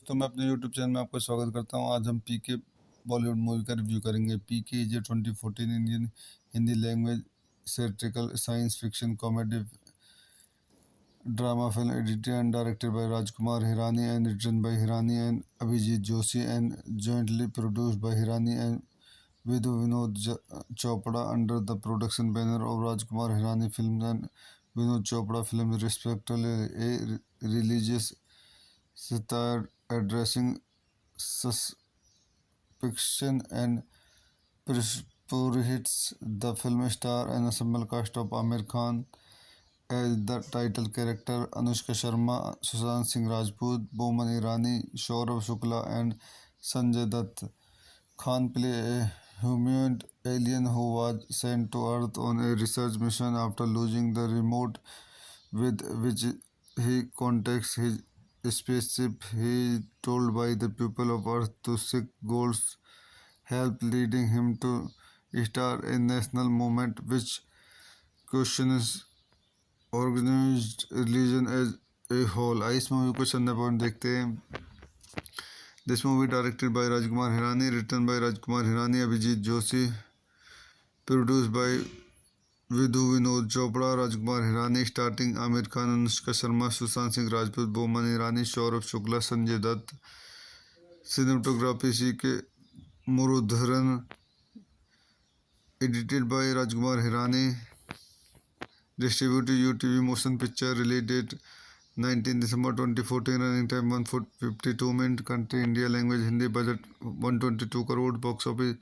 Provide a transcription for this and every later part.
तो मैं अपने यूट्यूब चैनल में आपका स्वागत करता हूँ। आज हम पीके बॉलीवुड मूवी का रिव्यू करेंगे। PK is a 2014 Indian Hindi language satirical science fiction comedy drama film edited and directed by Rajkumar Hirani and written by Hirani and Abhijit Joshi and jointly produced by Hirani and Vidhu Chopra under the production banner of Rajkumar Hirani Films and Vinod Chopra Films respectively. A religious satire addressing fiction and pursuits. The film star an ensemble cast of Amir Khan as the title character, Anushka Sharma, Sushant Singh Rajput, Boman Irani, Saurabh Shukla, and Sanjay Dutt. Khan play a humanoid alien who was sent to Earth on a research mission after losing the remote with which he contacts his spaceship. He is told by the people of Earth to seek goals help, leading him to start a national movement which questions organized religion as a whole. इस movie को चंदा point देखते हैं. This movie directed by Rajkumar Hirani, written by Rajkumar Hirani, Abhijit Joshi, produced by Vidhu Vinod Chopra, Rajkumar Hirani, starting Amir Khan, Anushka Sharma, Sushant Singh Rajput, Boman Irani, Saurabh Shukla, Sanjay Dutt. Cinematography C.K. Murudharan, edited by Rajkumar Hirani, distributed UTV Motion Picture, release date 19 December 2014, running time 152 minutes, country India, language Hindi, budget 122 crore, box office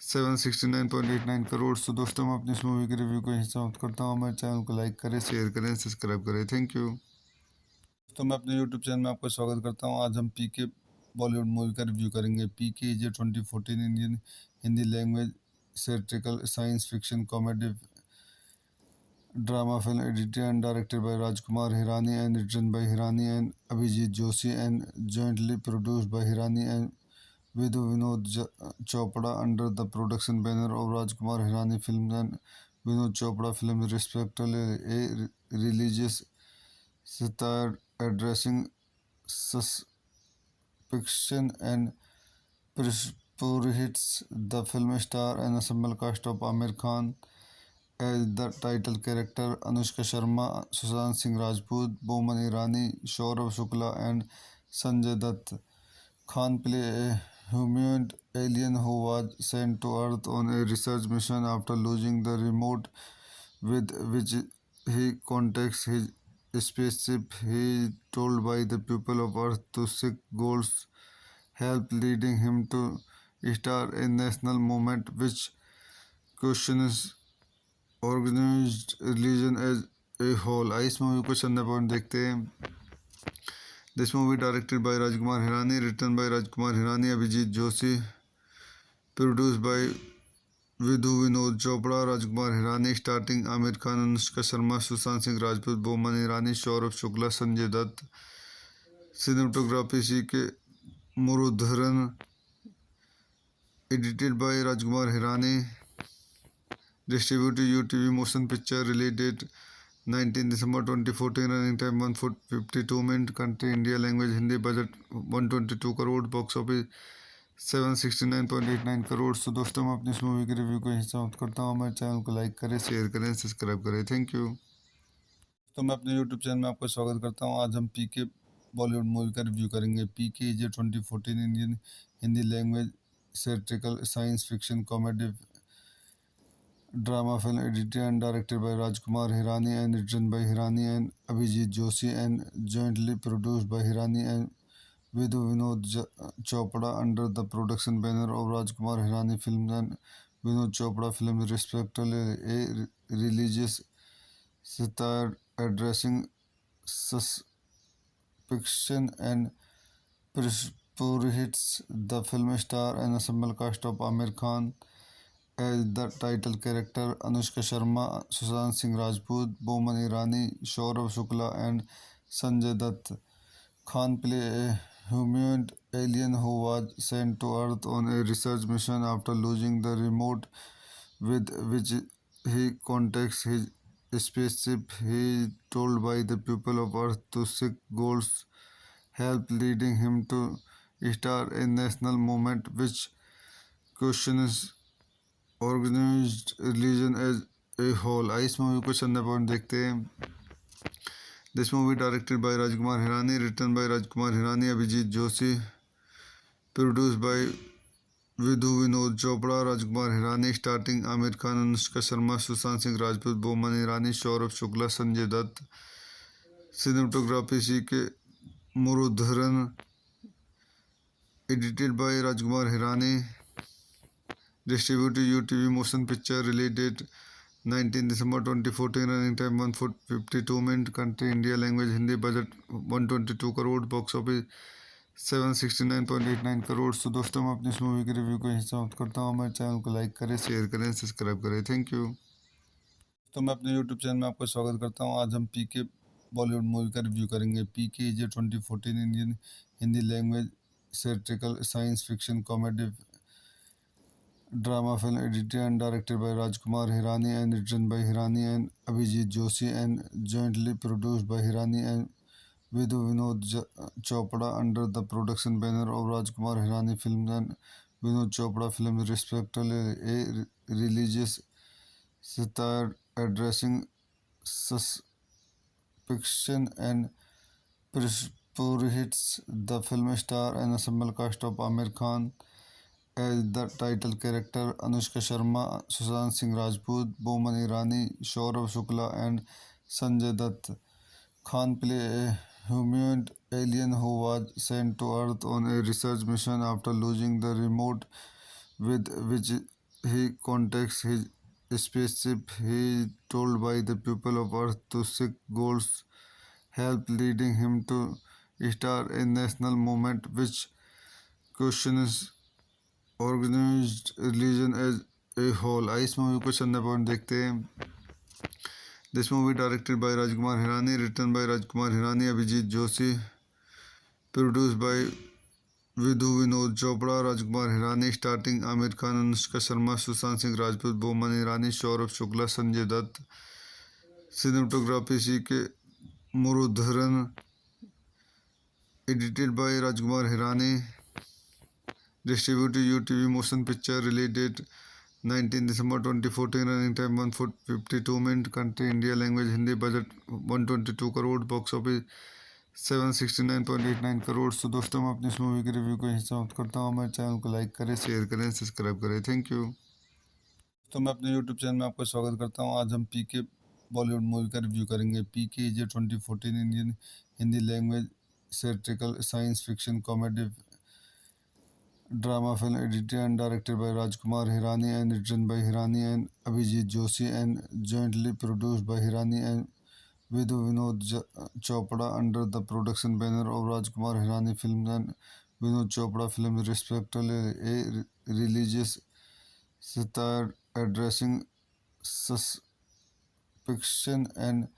769.89 crore. तो दोस्तों मैं अपनी इस movie के review को यहीं समाप्त करता हूँ. हमारे चैनल को लाइक करें, शेयर करें, सब्सक्राइब करें. Thank you. तो मैं अपने यूट्यूब चैनल में आपका स्वागत करता हूँ. आज हम पीके बॉलीवुड मूवी का रिव्यू करेंगे. PK is a 2014 Indian Hindi language satirical science fiction comedy drama film edited and directed by Rajkumar Hirani and written by Hirani and Abhijit Joshi and jointly produced by Hirani and Vidhu Chopra under the production banner of Rajkumar Hirani Films and Vinod Chopra Films respectively. A religious satire addressing fiction and pursuits. The film star an ensemble cast of Amir Khan as the title character, Anushka Sharma, Sushant Singh Rajput, Boman Irani, Saurabh Shukla, and Sanjay Dutt. Khan play a humanoid alien who was sent to Earth on a research mission after losing the remote with which he contacts his spaceship. He is told by the people of Earth to seek goals help, leading him to start a national movement which questions organized religion as a whole. इस movie को चंदा point देखते हैं. This movie directed by Rajkumar Hirani, written by Rajkumar Hirani, Abhijit Joshi, produced by Vidhu Vinod Chopra, Rajkumar Hirani, starting Amir Khan, Anushka Sharma, Sushant Singh Rajput, Boman Irani, Saurabh Shukla, Sanjay Dutt. Cinematography C.K. Murudharan, edited by Rajkumar Hirani, distributed UTV Motion Picture, release date 19 December 2014, running time 152 minutes, country India, language Hindi, budget 122 crore, box office 769.89 crore. तो दोस्तों मैं अपनी इस movie के review को यहीं समाप्त करता हूँ. हमारे चैनल को लाइक करें, शेयर करें, सब्सक्राइब करें. Thank you. तो मैं अपने यूट्यूब चैनल में आपका स्वागत करता हूँ. आज हम पीके बॉलीवुड मूवी का रिव्यू करेंगे. PK is a 2014 Indian Hindi language satirical science fiction comedy drama film edited and directed by Rajkumar Hirani and written by Hirani and Abhijit Joshi and jointly produced by Hirani and Vidhu Vinod Chopra under the production banner of Rajkumar Hirani Films and Vinod Chopra Films respectively. A religious satire addressing fiction and pursuits. The film star an ensemble cast of Amir Khan as the title character, Anushka Sharma, Sushant Singh Rajput, Boman Irani, Saurabh Shukla, and Sanjay Dutt. Khan play a humanoid alien who was sent to Earth on a research mission after losing the remote with which he contacts his spaceship. He is told by the people of Earth to seek goals helped leading him to start a national movement which questions organized religion as a whole. इस movie को चंदा point देखते हैं. This movie directed by Rajkumar Hirani, written by Rajkumar Hirani, Abhijit Joshi, produced by Vidhu Vinod Chopra, Rajkumar Hirani, starting Amir Khan, Anushka Sharma, Sushant Singh Rajput, Boman Irani, Saurabh Shukla, Sanjay Dutt. Cinematography C.K. Murudharan, edited by Rajkumar Hirani, distributed UTV Motion Picture, release date 19 December 2014, running time 152 minutes, country India, language Hindi, budget 122 crore, box office 769.89 crore. तो दोस्तों मैं अपनी इस movie के review को यहीं समाप्त करता हूँ. हमारे चैनल को लाइक करें, शेयर करें, सब्सक्राइब करें. Thank you. तो मैं अपने यूट्यूब चैनल में आपका स्वागत करता हूँ. आज हम पीके बॉलीवुड मूवी का रिव्यू करेंगे. PK is a 2014 Indian Hindi language satirical science fiction comedy drama film edited and directed by Rajkumar Hirani and written by Hirani and Abhijit Joshi and jointly produced by Hirani and Vidhu Vinod Chopra under the production banner of Rajkumar Hirani Films and Vinod Chopra Films, respectively. A religious satire addressing suspicion and pursuits. The film star an ensemble cast of Amir Khan as the title character, Anushka Sharma, Sushant Singh Rajput, Boman Irani, Saurabh Shukla, and Sanjay Dutt. Khan play a humanoid alien who was sent to Earth on a research mission after losing the remote with which he contacts his spaceship. He is told by the people of Earth to seek God's help, leading him to start a national movement which questions organized religion as a whole. इस movie को चंदा point देखते हैं. This movie directed by Rajkumar Hirani, written by Rajkumar Hirani, Abhijit Joshi, produced by Vidhu Vinod Chopra, Rajkumar Hirani, starting Amir Khan, Anushka Sharma, Sushant Singh Rajput, Boman Irani, Saurabh Shukla, Sanjay Dutt. Cinematography C.K. Murudharan, edited by Rajkumar Hirani, distributed UTV Motion Picture, release date 19 December 2014, running time 152 minutes, country India, language Hindi, budget 122 crore, box office 769.89 crore. तो दोस्तों मैं अपनी इस movie के review को यहीं समाप्त करता हूँ. हमारे चैनल को लाइक करें, शेयर करें, सब्सक्राइब करें. Thank you. तो मैं अपने यूट्यूब चैनल में आपका स्वागत करता हूँ. आज हम पीके बॉलीवुड मूवी का रिव्यू करेंगे. PK is a 2014 Indian Hindi language satirical science fiction comedy drama film edited and directed by Rajkumar Hirani and written by Hirani and Abhijit Joshi and jointly produced by Hirani and Vidhu Vinod Chopra under the production banner of Rajkumar Hirani Films and Vinod Chopra Films, respectively. A religious satire addressing suspicion and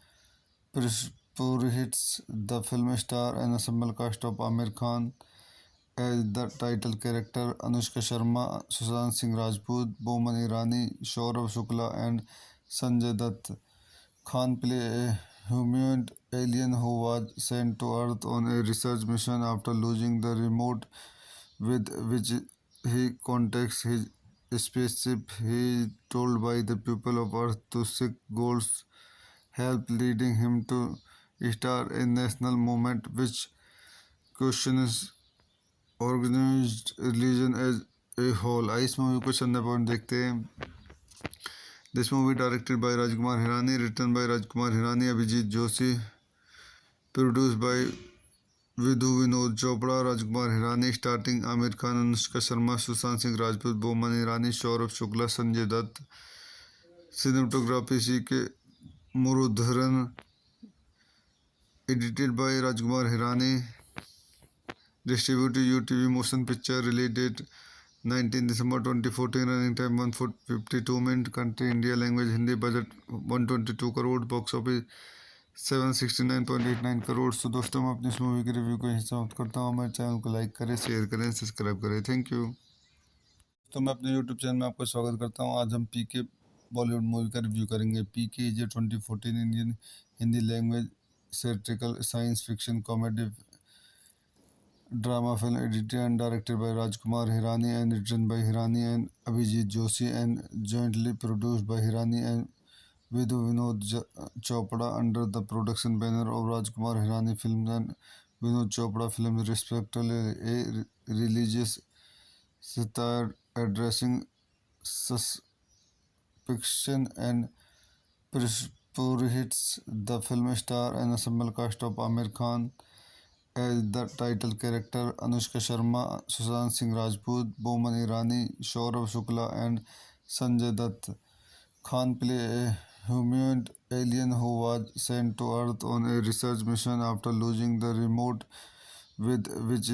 pursuits. The film star an ensemble cast of Amir Khan as the title character, Anushka Sharma, Sushant Singh Rajput, Boman Irani, Saurabh Shukla, and Sanjay Dutt. Khan play a humanoid alien who was sent to Earth on a research mission after losing the remote with which he contacts his spaceship. He is told by the people of Earth to seek God's help, leading him to start a national movement which questions organized religion as a whole. इस movie को चंदा point देखते हैं. This movie directed by Rajkumar Hirani, written by Rajkumar Hirani, Abhijit Joshi, produced by Vidhu Vinod Chopra, Rajkumar Hirani, starting Amir Khan, Anushka Sharma, Sushant Singh Rajput, Boman Irani, Saurabh Shukla, Sanjay Dutt. Cinematography C.K. Murudharan, edited by Rajkumar Hirani, distributed UTV Motion Picture, release date 19 December 2014, running time 152 minutes, country India, language Hindi, budget 122 crore, box office 769.89 crore. तो दोस्तों मैं अपनी इस movie के review को यहीं समाप्त करता हूँ. हमारे चैनल को लाइक करें, शेयर करें, सब्सक्राइब करें. Thank you. तो मैं अपने यूट्यूब चैनल में आपका स्वागत करता हूँ. आज हम पीके बॉलीवुड मूवी का रिव्यू करेंगे. PK is a 2014 Indian Hindi language satirical science fiction comedy drama film edited and directed by Rajkumar Hirani and written by Hirani and Abhijit Joshi and jointly produced by Hirani and Vidhu Chopra under the production banner of Rajkumar Hirani Films and Vinod Chopra Films, respectively. A religious satire addressing suspicion and pursuits. The film star an ensemble cast of Amir Khan as the title character, Anushka Sharma, Sushant Singh Rajput, Boman Irani, Saurabh Shukla, and Sanjay Dutt. Khan play a humanoid alien who was sent to Earth on a research mission after losing the remote with which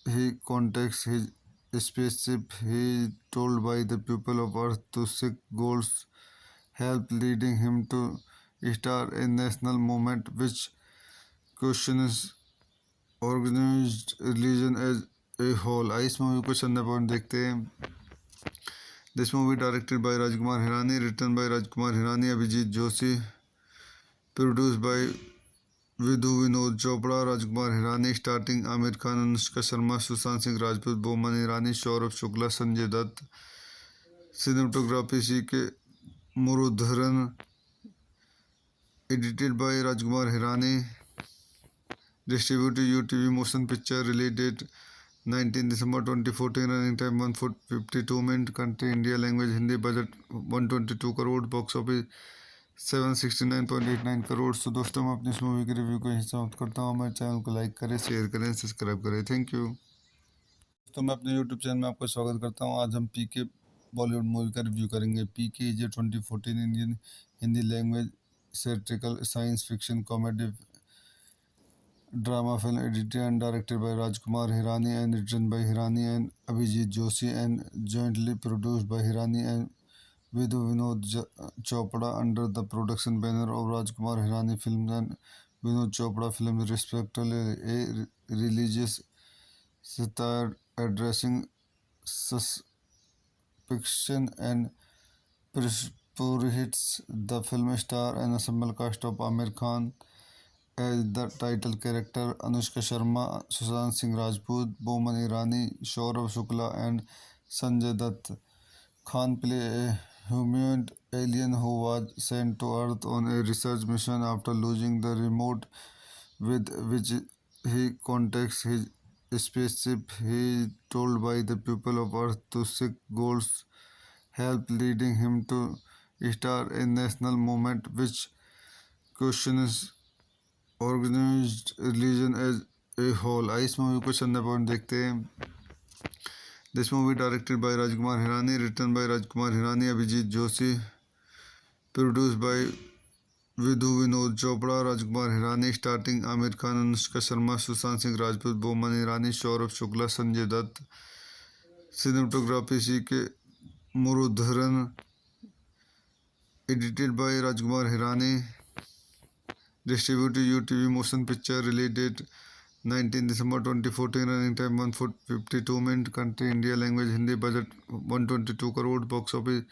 he contacts his spaceship. He is told by the people of Earth to seek God's help, leading him to start a national movement which questions organized religion as a whole. इस movie को चंदा point देखते हैं. This movie directed by Rajkumar Hirani, written by Rajkumar Hirani, Abhijit Joshi, produced by Vidhu Vinod Chopra, Rajkumar Hirani, starting Amir Khan, Anushka Sharma, Sushant Singh Rajput, Boman Irani, Saurabh Shukla, Sanjay Dutt. Cinematography C.K. Murudharan, edited by Rajkumar Hirani, distributed UTV Motion Picture, release date 19 December 2014, running time 152 minutes, country India, language Hindi, budget 122 crore, box office 769.89 crore. तो दोस्तों मैं अपनी इस movie की review को यहीं समाप्त करता हूँ. हमारे चैनल को लाइक करें, शेयर करें, सब्सक्राइब करें. Thank you. दोस्तों मैं अपने यूट्यूब चैनल में आपका स्वागत करता हूँ. आज हम पीके बॉलीवुड मूवी का रिव्यू करेंगे. PK is a 2014 Indian Hindi language satirical science fiction comedy drama film edited and directed by Rajkumar Hirani and written by Hirani and Abhijit Joshi and jointly produced by Hirani and Vidhu Vinod Chopra under the production banner of Rajkumar Hirani Films and Vinod Chopra Films, respectively. A religious satire addressing suspicion and pursuits. The film star an ensemble cast of Amir Khan as the title character, Anushka Sharma, Sushant Singh Rajput, Boman Irani, Saurabh Shukla, and Sanjay Dutt. Khan play a humanoid alien who was sent to Earth on a research mission after losing the remote with which he contacts his spaceship. He is told by the people of Earth to seek God's help, leading him to start a national movement which questions organized religion as a whole. इस movie को चंदा point देखते हैं. This movie directed by Rajkumar Hirani, written by Rajkumar Hirani, Abhijit Joshi, produced by Vidhu Vinod Chopra, Rajkumar Hirani, starting Amir Khan, Anushka Sharma, Sushant Singh Rajput, Boman Irani, Saurabh Shukla, Sanjay Dutt. Cinematography C.K. Murudharan, edited by Rajkumar Hirani, distributed UTV Motion Picture, release date 19 December 2014, running time 152 minutes, country India, language Hindi, budget 122 crore, box office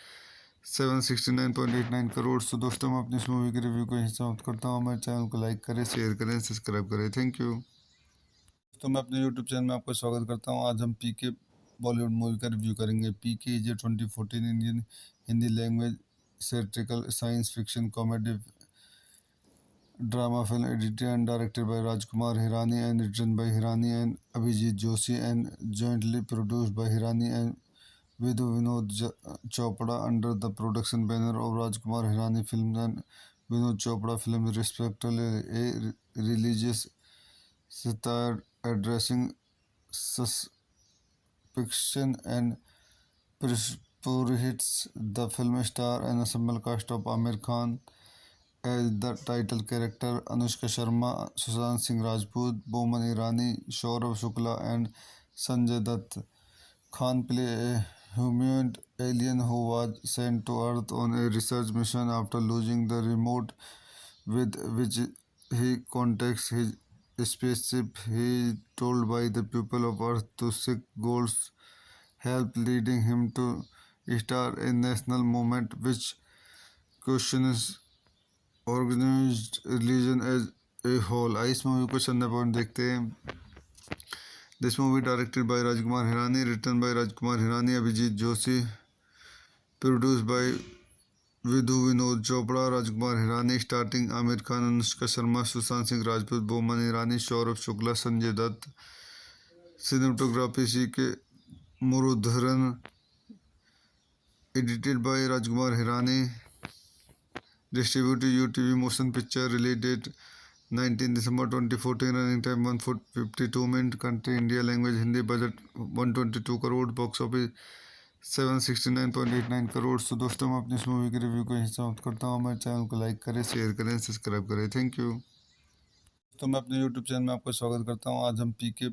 769.89 crore. तो दोस्तों मैं अपनी इस movie की review को यहीं समाप्त करता हूँ. हमारे चैनल को लाइक करें, शेयर करें, सब्सक्राइब करें. Thank you. दोस्तों मैं अपने यूट्यूब चैनल में आपका स्वागत करता हूँ. आज हम पीके बॉलीवुड मूवी का रिव्यू करेंगे. PK is a 2014 Indian Hindi language satirical science fiction comedy drama film edited and directed by Rajkumar Hirani and written by Hirani and Abhijit Joshi and jointly produced by Hirani and Vidhu Vinod Chopra under the production banner of Rajkumar Hirani Films and Vinod Chopra Films, respectively. A religious satire addressing suspicion and pursuits. The film star an ensemble cast of Amir Khan as the title character, Anushka Sharma, Sushant Singh Rajput, Boman Irani, Saurabh Shukla, and Sanjay Dutt. Khan play a humanoid alien who was sent to Earth on a research mission after losing the remote with which he contacts his spaceship. He is told by the people of Earth to seek God's help, leading him to start a national movement which questions organized religion as a whole. इस movie को चंदा point देखते हैं. This movie directed by Rajkumar Hirani, written by Rajkumar Hirani, Abhijit Joshi, produced by Vidhu Vinod Chopra, Rajkumar Hirani, starting Amir Khan, Anushka Sharma, Sushant Singh Rajput, Boman Irani, Saurabh Shukla, Sanjay Dutt. Cinematography C.K. Murudharan, edited by Rajkumar Hirani, distributed UTV Motion Picture, release date 19 December 2014, running time 1:52 minutes, country India, language Hindi, budget 122 crore, box office 769.89 crore. तो दोस्तों मैं अपनी इस movie के review को यहीं समाप्त करता हूँ। हमारे चैनल को लाइक करें, शेयर करें, सब्सक्राइब करें। Thank you. तो मैं अपने यूट्यूब चैनल में आपका स्वागत करता हूँ। आज हम पीके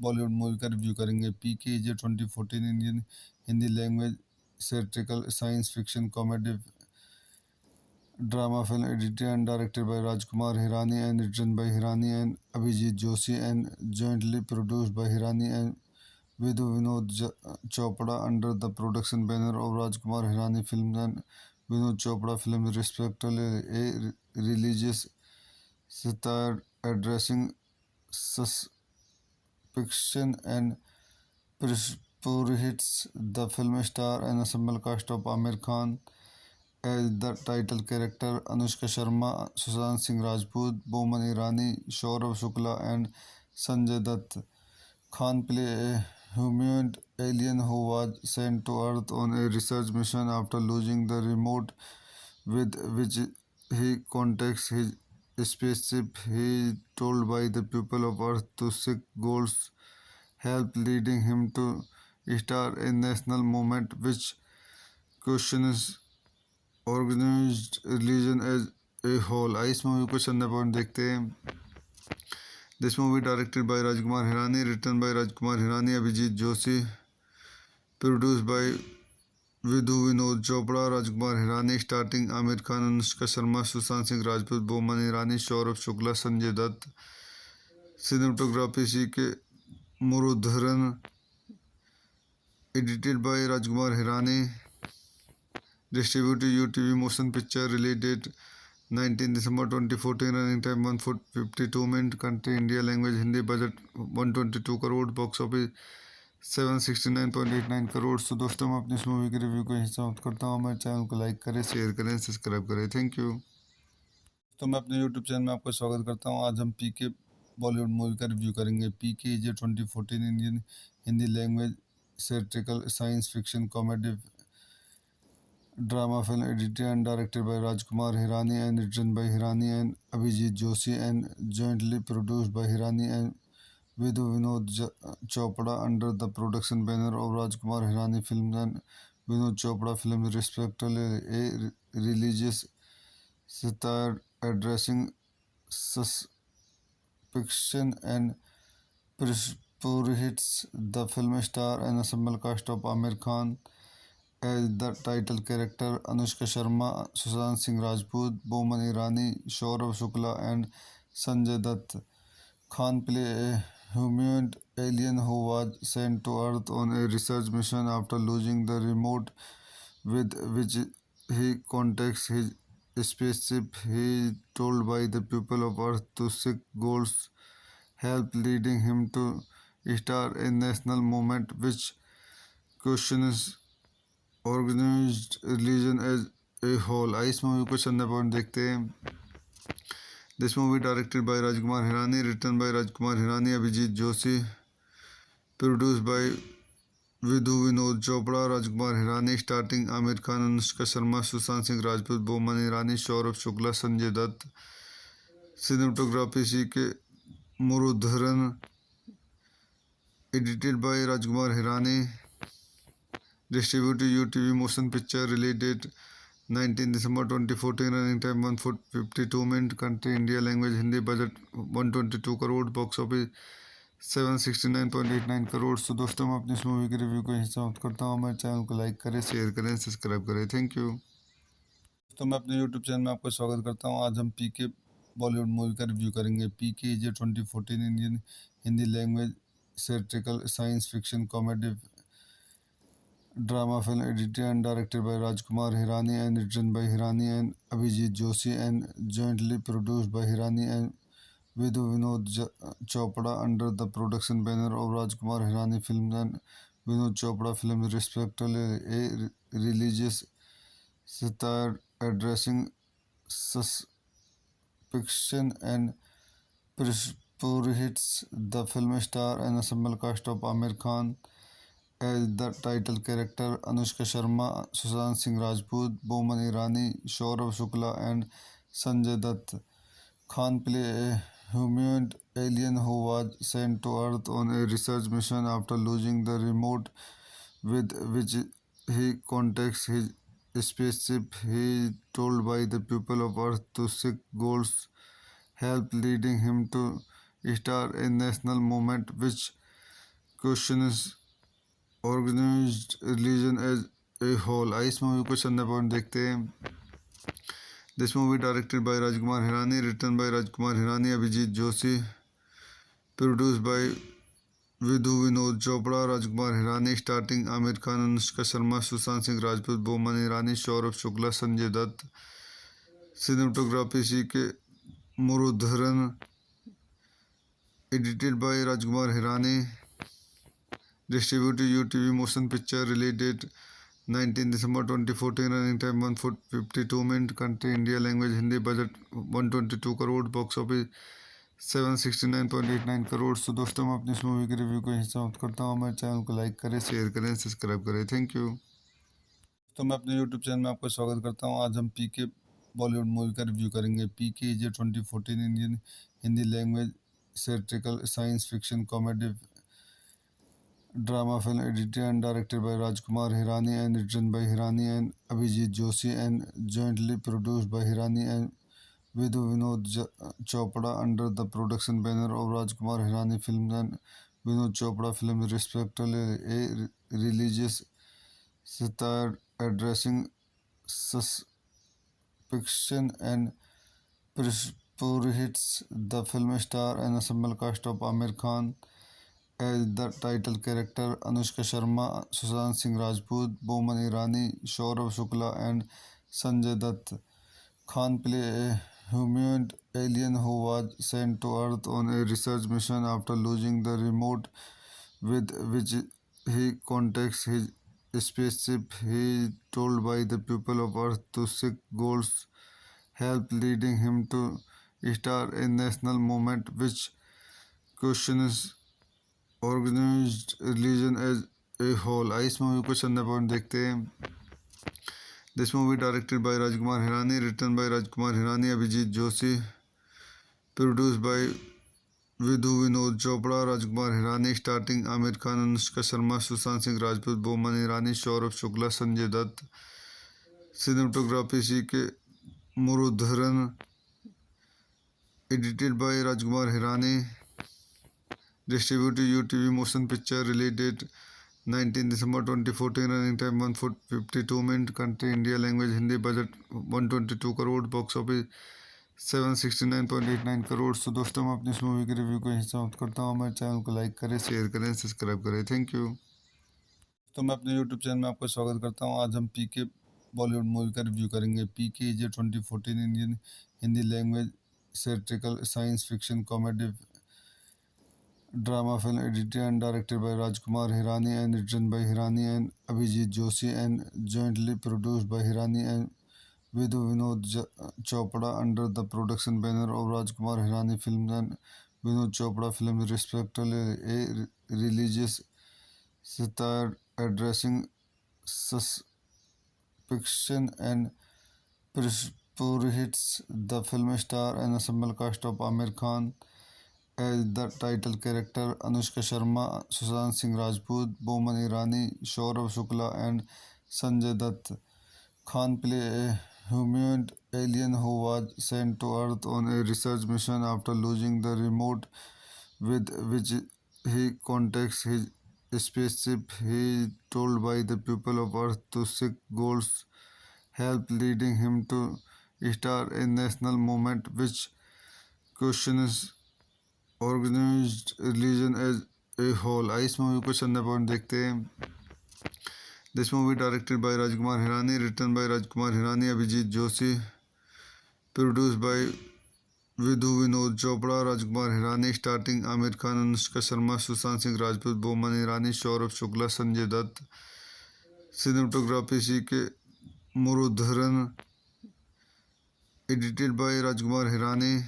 बॉलीवुड मूवी का रिव्यू करेंगे। PK is a 2014 Indian Hindi language satirical science fiction comedy drama film edited and directed by Rajkumar Hirani and written by Hirani and Abhijit Joshi and jointly produced by Hirani and Vidhu Vinod Chopra under the production banner of Rajkumar Hirani Films and Vinod Chopra Films, respectively. A religious satire addressing suspicion and pursuits. The film star an ensemble cast of Amir Khan as the title character, Anushka Sharma, Sushant Singh Rajput, Boman Irani, Saurabh Shukla, and Sanjay Dutt. Khan play a humanoid alien who was sent to Earth on a research mission after losing the remote with which he contacts his spaceship. He is told by the people of Earth to seek God's help, leading him to start a national movement which questions organized religion as a whole। इस movie को चंदा point देखते हैं। This movie directed by Rajkumar Hirani, written by Rajkumar Hirani, Abhijit Joshi, produced by Vidhu Vinod Chopra, Rajkumar Hirani, starting Aamir Khan, Anushka Sharma, Sushant Singh Rajput, Boman Irani, Saurabh Shukla, Sanjay Dutt. Cinematography C.K. Murudharan, edited by Rajkumar Hirani, distributed UTV Motion Picture, release date 19 December 2014, running time 1:52 minutes, country India, language Hindi, budget 122 crore, box office 769.89 crore. तो दोस्तों मैं अपनी इस movie के review को यहीं समाप्त करता हूँ। हमारे चैनल को लाइक करें, शेयर करें, सब्सक्राइब करें। Thank you. तो मैं अपने यूट्यूब चैनल में आपका स्वागत करता हूँ। आज हम पीके बॉलीवुड मूवी का रिव्यू करेंगे। PK is a 2014 Indian Hindi language satirical science fiction comedy drama film edited and directed by Rajkumar Hirani and written by Hirani and Abhijit Joshi and jointly produced by Hirani and Vidhu Vinod Chopra under the production banner of Rajkumar Hirani Films and Vinod Chopra Films, respectively. A religious satire addressing suspicion and pursuits. The film star an ensemble cast of Amir Khan as the title character, Anushka Sharma, Sushant Singh Rajput, Boman Irani, Saurabh Shukla, and Sanjay Dutt. Khan play a humanoid alien who was sent to Earth on a research mission after losing the remote with which he contacts his spaceship. He is told by the people of Earth to seek God's help, leading him to start a national movement which questions organized religion as a whole। इस movie को चंदा point देखते हैं। This movie directed by Rajkumar Hirani, written by Rajkumar Hirani, Abhijit Joshi, produced by Vidhu Vinod Chopra, Rajkumar Hirani, starting Aamir Khan, Anushka Sharma, Sushant Singh Rajput, Boman Irani, Saurabh Shukla, Sanjay Dutt. Cinematography C.K. Murudharan, edited by Rajkumar Hirani, distributed UTV Motion Picture, release date 19 December 2014, running time 1:52 minutes, country India, language Hindi, budget 122 crore, box office 769.89 crore. तो दोस्तों मैं अपनी इस movie के review को यहीं समाप्त करता हूँ। हमारे चैनल को लाइक करें, शेयर करें, सब्सक्राइब करें। Thank you. तो मैं अपने यूट्यूब चैनल में आपका स्वागत करता हूँ। आज हम पीके बॉलीवुड मूवी का रिव्यू करेंगे। PK is a 2014 Indian Hindi language satirical science fiction comedy drama film edited and directed by Rajkumar Hirani and written by Hirani and Abhijit Joshi and jointly produced by Hirani and with Chopra under the production banner of Rajkumar Hirani Films and Vinod Chopra Films, respectively, a religious satire addressing suspicion and pursuits. The film star an ensemble cast of Amir Khan as the title character, Anushka Sharma, Sushant Singh Rajput, Boman Irani, Saurabh Shukla, and Sanjay Dutt. Khan play a humanoid alien who was sent to Earth on a research mission after losing the remote with which he contacts his spaceship. He is told by the people of Earth to seek God's help, leading him to start a national movement which questions organized religion as a whole. इस movie को चंदा point देखते हैं. This movie directed by Rajkumar Hirani, written by Rajkumar Hirani, Abhijit Joshi, produced by Vidhu Vinod Chopra, Rajkumar Hirani, starting Amir Khan, Anushka Sharma, Sushant Singh Rajput, Boman Irani, Saurabh Shukla, Sanjay Dutt. Cinematography C.K. Murudharan, edited by Rajkumar Hirani, distributed UTV Motion Picture, release date 19 December 2014, running time 152 minutes, country India, language Hindi, budget 122 crore, box office 769.89 crore. तो दोस्तों मैं अपनी इस movie के review को यहीं समाप्त करता हूँ. हमारे चैनल को लाइक करें, शेयर करें, सब्सक्राइब करें. Thank you. तो मैं अपने यूट्यूब चैनल में आपका स्वागत करता हूँ. आज हम पीके बॉलीवुड मूवी का रिव्यू करेंगे. PK is a 2014 Indian Hindi language satirical science fiction comedy drama film edited and directed by Rajkumar Hirani and written by Hirani and Abhijit Joshi and jointly produced by Hirani and Vidhu Vinod Chopra under the production banner of Rajkumar Hirani Films and Vinod Chopra Films, respectively, a religious satire addressing suspicion and pursuits. The film star an ensemble cast of Amir Khan as the title character, Anushka Sharma, Sushant Singh Rajput, Boman Irani, Saurabh Shukla, and Sanjay Dutt. Khan play a humanoid alien who was sent to Earth on a research mission after losing the remote with which he contacts his spaceship. He is told by the people of Earth to seek God's help, leading him to start a national movement which questions organized religion as a whole. इस movie को चंदा point देखते हैं. This movie directed by Rajkumar Hirani, written by Rajkumar Hirani, Abhijit Joshi, produced by Vidhu Vinod Chopra, Rajkumar Hirani, starting Amir Khan, Anushka Sharma, Sushant Singh Rajput, Boman Irani, Saurabh Shukla, Sanjay Dutt. Cinematography C.K. Murudharan, edited by Rajkumar Hirani, distributed UTV Motion Picture, release date 19 December 2014, running time 152 minutes, country India, language Hindi, budget 122 crore, box office 769.89 crore. तो दोस्तों मैं अपनी इस movie के review को यहीं समाप्त करता हूँ. हमारे चैनल को लाइक करें, शेयर करें, सब्सक्राइब करें. Thank you. तो मैं अपने यूट्यूब चैनल में आपका स्वागत करता हूँ. आज हम पीके बॉलीवुड मूवी का रिव्यू करेंगे. PK is a 2014 Indian Hindi language satirical science fiction comedy drama film edited and directed by Rajkumar Hirani and written by Hirani and Abhijit Joshi and jointly produced by Hirani and Vidhu Vinod Chopra under the production banner of Rajkumar Hirani Films and Vinod Chopra Films, respectively, a religious satire addressing suspicion and pursuits. The film star an ensemble cast of Amir Khan as the title character, Anushka Sharma, Sushant Singh Rajput, Boman Irani, Saurabh Shukla, and Sanjay Dutt. Khan play a humanoid alien who was sent to Earth on a research mission after losing the remote with which he contacts his spaceship. He is told by the people of Earth to seek God's help, leading him to start a national movement which questions organized religion as a whole. इस movie को चंदा point देखते हैं. This movie directed by Rajkumar Hirani, written by Rajkumar Hirani, Abhijit Joshi, produced by Vidhu Vinod Chopra, Rajkumar Hirani, starting Amir Khan, Anushka Sharma, Sushant Singh Rajput, Boman Irani, Saurabh Shukla, Sanjay Dutt. Cinematography C.K. Murudharan, edited by Rajkumar Hirani,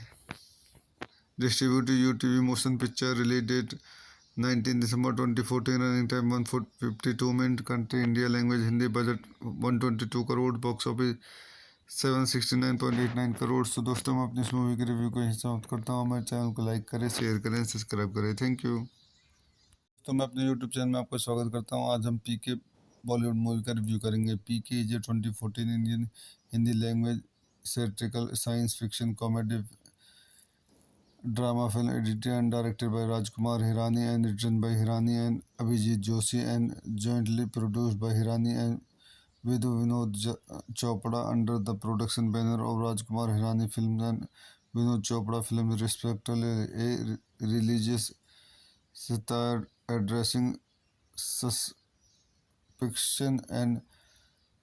distributed UTV Motion Picture, release date 19 December 2014, running time 152 minutes, country India, language Hindi, budget 122 crore, box office 769.89 crore. तो दोस्तों मैं अपनी इस movie के review को यहीं समाप्त करता हूँ। हमारे चैनल को लाइक करें, शेयर करें, सब्सक्राइब करें। Thank you. तो मैं अपने यूट्यूब चैनल में आपका स्वागत करता हूँ। आज हम पीके बॉलीवुड मूवी का रिव्यू करेंगे। PK is a 2014 Indian Hindi language satirical science fiction comedy drama film edited and directed by Rajkumar Hirani and written by Hirani and Abhijit Joshi and jointly produced by Hirani and Vidhu Vinod Chopra under the production banner of Rajkumar Hirani Films and Vinod Chopra Films respectively. A religious satire addressing suspicion and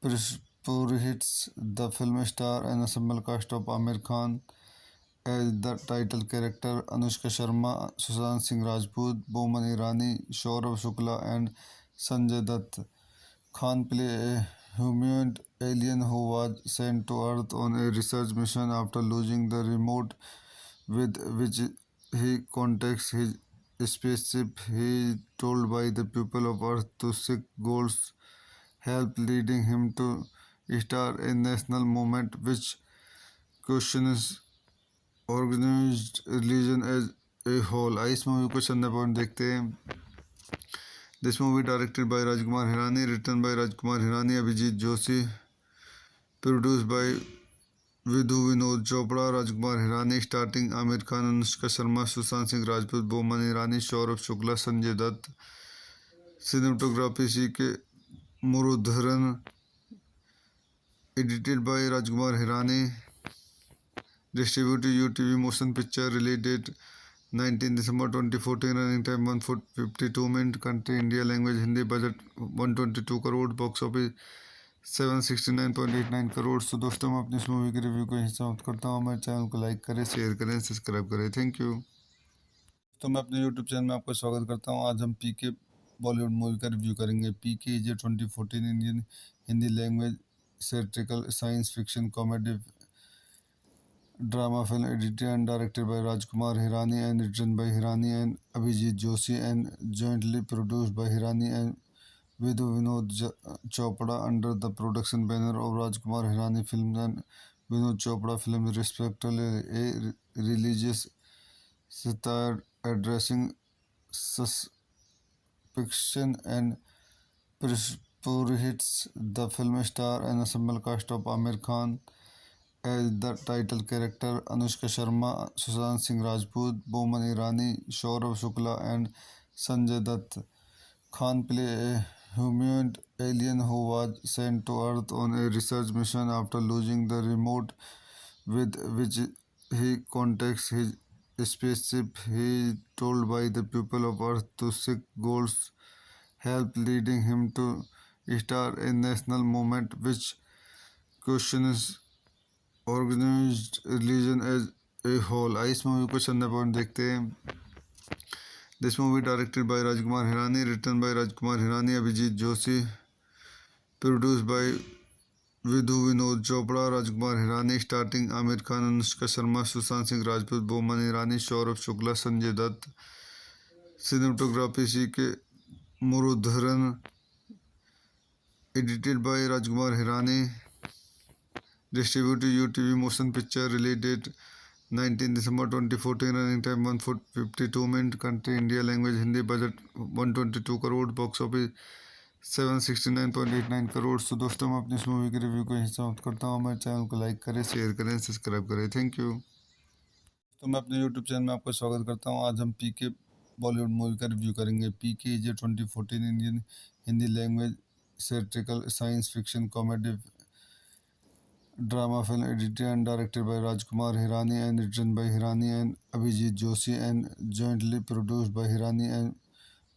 pursuits. The film star an ensemble cast of Amir Khan as the title character, Anushka Sharma, Sushant Singh Rajput, Boman Irani, Saurabh Shukla, and Sanjay Dutt. Khan play a humanoid alien who was sent to Earth on a research mission after losing the remote with which he contacts his spaceship. He is told by the people of Earth to seek God's help, leading him to start a national movement which questions organized religion as a whole। आइए इस movie को संदर्भ point देखते हैं। This movie directed by Rajkumar Hirani, written by Rajkumar Hirani, Abhijit Joshi, produce by Vidhu Vinod Chopra, Rajkumar Hirani, starting Aamir Khan, Anushka Sharma, Sushant Singh Rajput, Boman Irani, Saurabh Shukla, Sanjay Dutt. Cinematography C.K. Murudharan, edited by Rajkumar Hirani, distributed UTV Motion Picture, release date 19 December 2014, running time 152 minutes, country India, language Hindi, budget 122 crore, box office 769.89 crore. तो दोस्तों मैं अपनी इस movie के review को यहीं समाप्त करता हूँ। हमारे चैनल को लाइक करें, शेयर करें, सब्सक्राइब करें। Thank you. तो मैं अपने यूट्यूब चैनल में आपका स्वागत करता हूँ। आज हम पीके बॉलीवुड मूवी का रिव्यू करेंगे। PK is a 2014 Indian Hindi language satirical science fiction comedy drama film edited and directed by Rajkumar Hirani and written by Hirani and Abhijit Joshi and jointly produced by Hirani and Vidhu Vinod Chopra under the production banner of Rajkumar Hirani Films and Vinod Chopra Films respectively. A religious satire addressing suspicion and pursuits. The film star an ensemble cast of Amir Khan as the title character, Anushka Sharma, Sushant Singh Rajput, Boman Irani, Saurabh Shukla, and Sanjay Dutt. Khan play a humanoid alien who was sent to Earth on a research mission after losing the remote with which he contacts his spaceship. He is told by the people of Earth to seek God's help, leading him to start a national movement which questions organized religion as a whole। आइए इस movie को संदर्भ point देखते हैं। This movie directed by Rajkumar Hirani, written by Rajkumar Hirani, Abhijit Joshi, produce by Vidhu Vinod Chopra, Rajkumar Hirani, starting Aamir Khan, Anushka Sharma, Sushant Singh Rajput, Boman Irani, Saurabh Shukla, Sanjay Dutt. Cinematography C.K. Murudharan, edited by Rajkumar Hirani, distributed UTV Motion Picture, release date 19 December 2014, running time 152 minutes, country India, language Hindi, budget 122 crore, box office 769.89 crore. तो दोस्तों मैं अपनी इस movie के review को यहीं समाप्त करता हूँ। हमारे चैनल को लाइक करें, शेयर करें, सब्सक्राइब करें। Thank you. तो मैं अपने यूट्यूब चैनल में आपका स्वागत करता हूँ। आज हम पीके बॉलीवुड मूवी का रिव्यू करेंगे। PK is a 2014 Indian Hindi language satirical science fiction comedy drama film edited and directed by Rajkumar Hirani and written by Hirani and Abhijit Joshi and jointly produced by Hirani and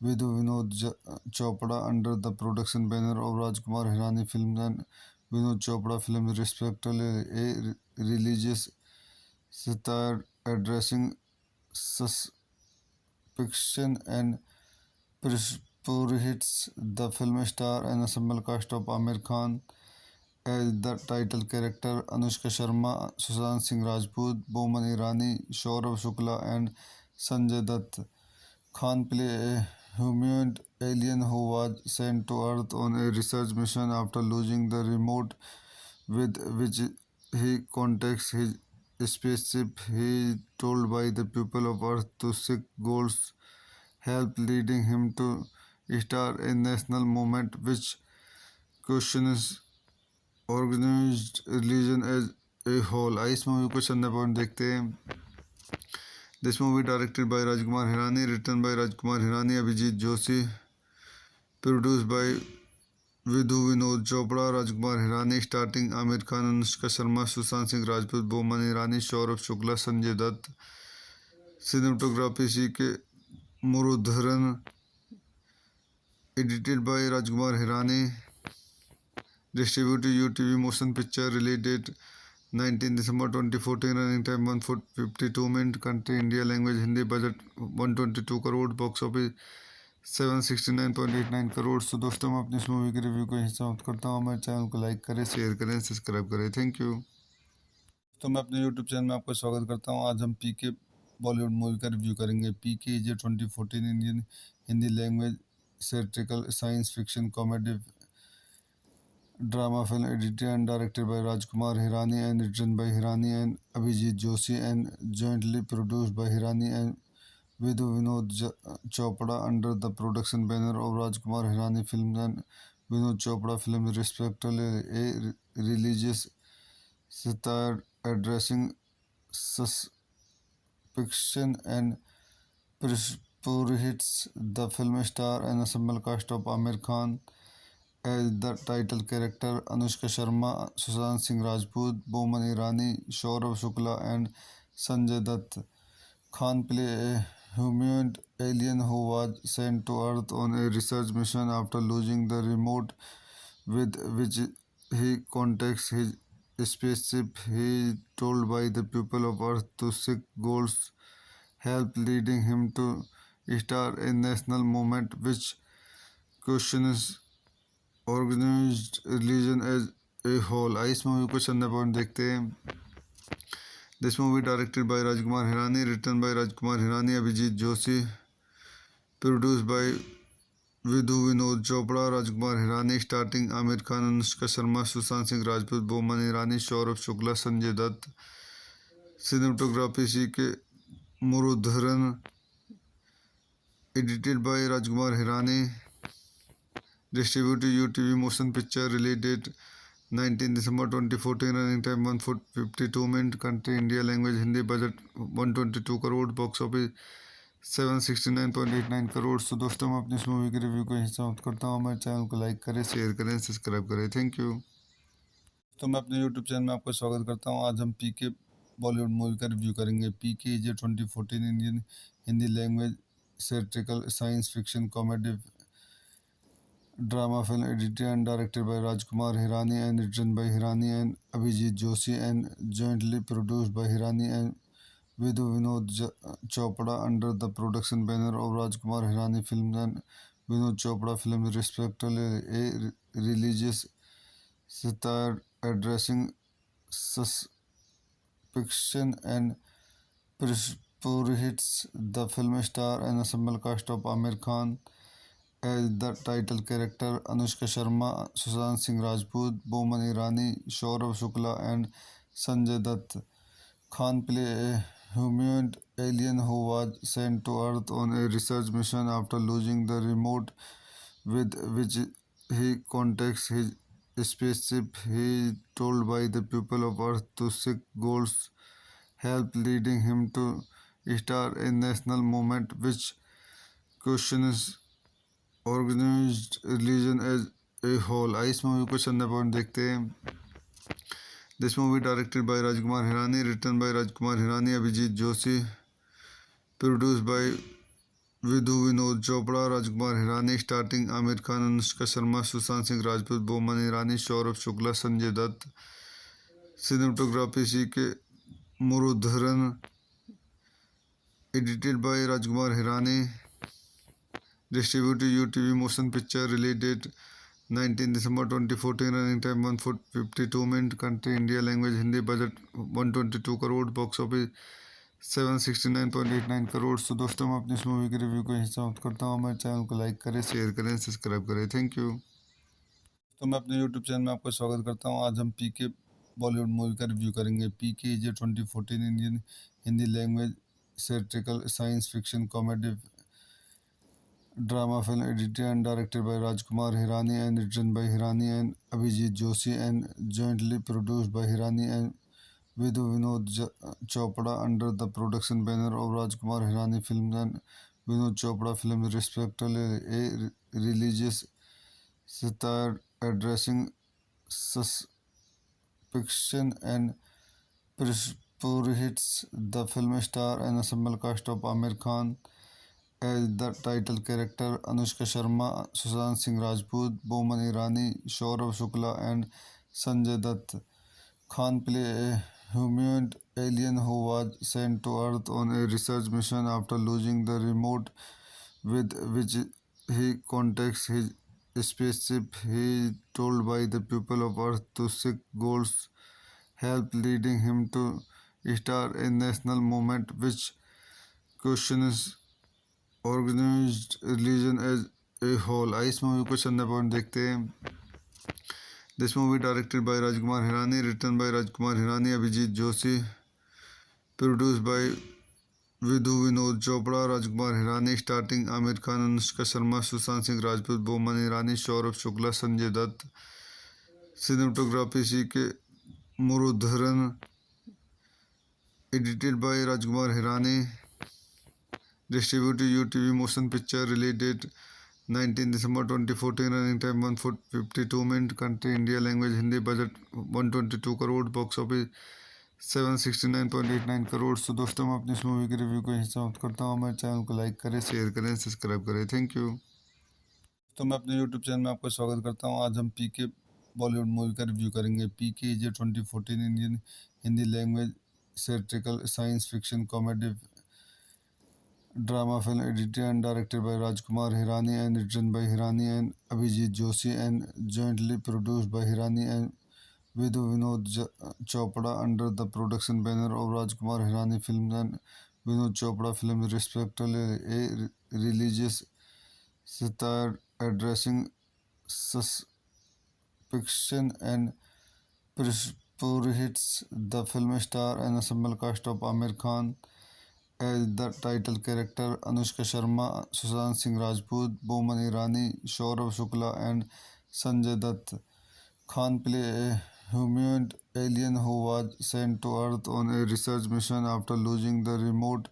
Vidhu Vinod Chopra under the production banner of Rajkumar Hirani Films and Vinod Chopra Films respectively. A religious satire addressing suspicion and pure hits. The film star an ensemble cast of Amir Khan as the title character, Anushka Sharma, Sushant Singh Rajput, Boman Irani, Saurabh Shukla, and Sanjay Dutt. Khan played a humanoid alien who was sent to Earth on a research mission after losing the remote with which he contacts his spaceship. He is told by the people of Earth to seek God's help, leading him to start a national movement which questions organized religion as a whole. इस movie को चंदा point देखते हैं. This movie directed by Rajkumar Hirani, written by Rajkumar Hirani, Abhijit Joshi, produced by Vidhu Vinod Chopra, Rajkumar Hirani, starting Amir Khan, Anushka Sharma, Sushant Singh Rajput, Boman Irani, Saurabh Shukla, Sanjay Dutt. Cinematography C.K. Murudharan, edited by Rajkumar Hirani, distributed UTV Motion Picture, release date 19 December 2014, running time 152 minutes, country India, language Hindi, budget 122 crore, box office 769.89 crore. तो दोस्तों मैं अपनी इस movie के review को यहीं समाप्त करता हूँ. हमारे चैनल को लाइक करें, शेयर करें, सब्सक्राइब करें. Thank you. तो मैं अपने यूट्यूब चैनल में आपका स्वागत करता हूँ. आज हम पीके बॉलीवुड मूवी का रिव्यू करेंगे. PK is a 2014 Indian Hindi language satirical science fiction comedy drama film edited and directed by Rajkumar Hirani and written by Hirani and Abhijit Joshi and jointly produced by Hirani and Vidhu Vinod Chopra under the production banner of Rajkumar Hirani Films and Vinod Chopra Films, respectively. A religious satire addressing suspicion and pure hits. The film star an ensemble cast of Amir Khan as the title character, Anushka Sharma, Sushant Singh Rajput, Boman Irani, Saurabh Shukla, and Sanjay Dutt. Khan played a humanoid alien who was sent to Earth on a research mission after losing the remote with which he contacts his spaceship. He is told by the people of Earth to seek God's help, leading him to start a national movement which questions organized religion as a whole. इस movie को चंदा point देखते हैं. This movie directed by Rajkumar Hirani, written by Rajkumar Hirani, Abhijit Joshi, produced by Vidhu Vinod Chopra, Rajkumar Hirani, starting Amir Khan, Anushka Sharma, Sushant Singh Rajput, Boman Irani, Saurabh Shukla, Sanjay Dutt. Cinematography C.K. Murudharan, edited by Rajkumar Hirani, distributed UTV Motion Picture, release date 19 December 2014, running time 152 minutes, country India, language Hindi, budget 122 crore, box office 769.89 crore. तो दोस्तों मैं अपनी इस movie के review को यहीं समाप्त करता हूँ. हमारे चैनल को लाइक करें, शेयर करें, सब्सक्राइब करें. Thank you. तो मैं अपने यूट्यूब चैनल में आपका स्वागत करता हूँ. आज हम पीके बॉलीवुड मूवी का रिव्यू करेंगे. PK is a 2014 Indian Hindi language satirical science fiction comedy drama film edited and directed by Rajkumar Hirani and written by Hirani and Abhijit Joshi and jointly produced by Hirani and Vidhu Vinod Chopra under the production banner of Rajkumar Hirani Films and Vinod Chopra Films, respectively. A religious satire addressing suspicion and pure hits. The film star an ensemble cast of Amir Khan as the title character, Anushka Sharma, Sushant Singh Rajput, Boman Irani, Saurabh Shukla, and Sanjay Dutt. Khan played a humanoid alien who was sent to Earth on a research mission after losing the remote with which he contacts his spaceship. He is told by the people of Earth to seek God's help, leading him to start a national movement which questions organized religion as a whole. इस movie को चंदा point देखते हैं. This movie directed by Rajkumar Hirani, written by Rajkumar Hirani, Abhijit Joshi, produced by Vidhu Vinod Chopra, Rajkumar Hirani, starting Amir Khan, Anushka Sharma, Sushant Singh Rajput, Boman Irani, Saurabh Shukla, Sanjay Dutt. Cinematography C.K. Murudharan, edited by Rajkumar Hirani, distributed UTV Motion Picture, release date 19 December 2014, running time 152 minutes, country India, language Hindi, budget 122 crore, box office 769.89 crore. तो दोस्तों मैं अपनी इस movie के review को यहीं समाप्त करता हूँ। हमारे चैनल को लाइक करें, शेयर करें, सब्सक्राइब करें। Thank you. तो मैं अपने यूट्यूब चैनल में आपका स्वागत करता हूँ। आज हम पीके बॉलीवुड मूवी का रिव्यू करेंगे। PK is a 2014 Indian Hindi language satirical science fiction comedy drama film edited and directed by Rajkumar Hirani and written by Hirani and Abhijit Joshi and jointly produced by Hirani and Vidhu Chopra under the production banner of Rajkumar Hirani Films and Vinod Chopra Films respectively. A religious satire addressing suspicion and pursuits. The film star an ensemble cast of Amir Khan as the title character, Anushka Sharma, Sushant Singh Rajput, Boman Irani, Saurabh Shukla, and Sanjay Dutt. Khan play a humanoid alien who was sent to Earth on a research mission after losing the remote with which he contacts his spaceship. He is told by the people of Earth to seek God's help, leading him to start a national movement which questions organized religion as a whole। इस movie को चंदा point देखते हैं। This movie directed by Rajkumar Hirani, written by Rajkumar Hirani, Abhijit Joshi, produce by Vidhu Vinod Chopra, Rajkumar Hirani, starting Aamir Khan, Anushka Sharma, Sushant Singh Rajput, Boman Irani, Saurabh Shukla, Sanjay Dutt. Cinematography C K Murudharan, edited by Rajkumar Hirani, distributed UTV Motion Picture, release date 19 December 2014, running time 152 minutes, country India, language Hindi, budget 122 crore, box office 769.89 crore. तो दोस्तों मैं अपनी इस movie के review को यहीं समाप्त करता हूँ। हमारे चैनल को लाइक करें, शेयर करें, सब्सक्राइब करें। Thank you. तो मैं अपने यूट्यूब चैनल में आपका स्वागत करता हूँ। आज हम पीके बॉलीवुड मूवी का रिव्यू करेंगे। PK is a 2014 Indian Hindi language satirical science fiction comedy drama film edited and directed by Rajkumar Hirani and written by Hirani and Abhijit Joshi and jointly produced by Hirani and Vidhu Chopra under the production banner of Rajkumar Hirani Films and Vinod Chopra Films respectively. A religious satire addressing suspicion and pursuits. The film star an ensemble cast of Amir Khan as the title character, Anushka Sharma, Sushant Singh Rajput, Boman Irani, Saurabh Shukla, and Sanjay Dutt. Khan play a humanoid alien who was sent to Earth on a research mission after losing the remote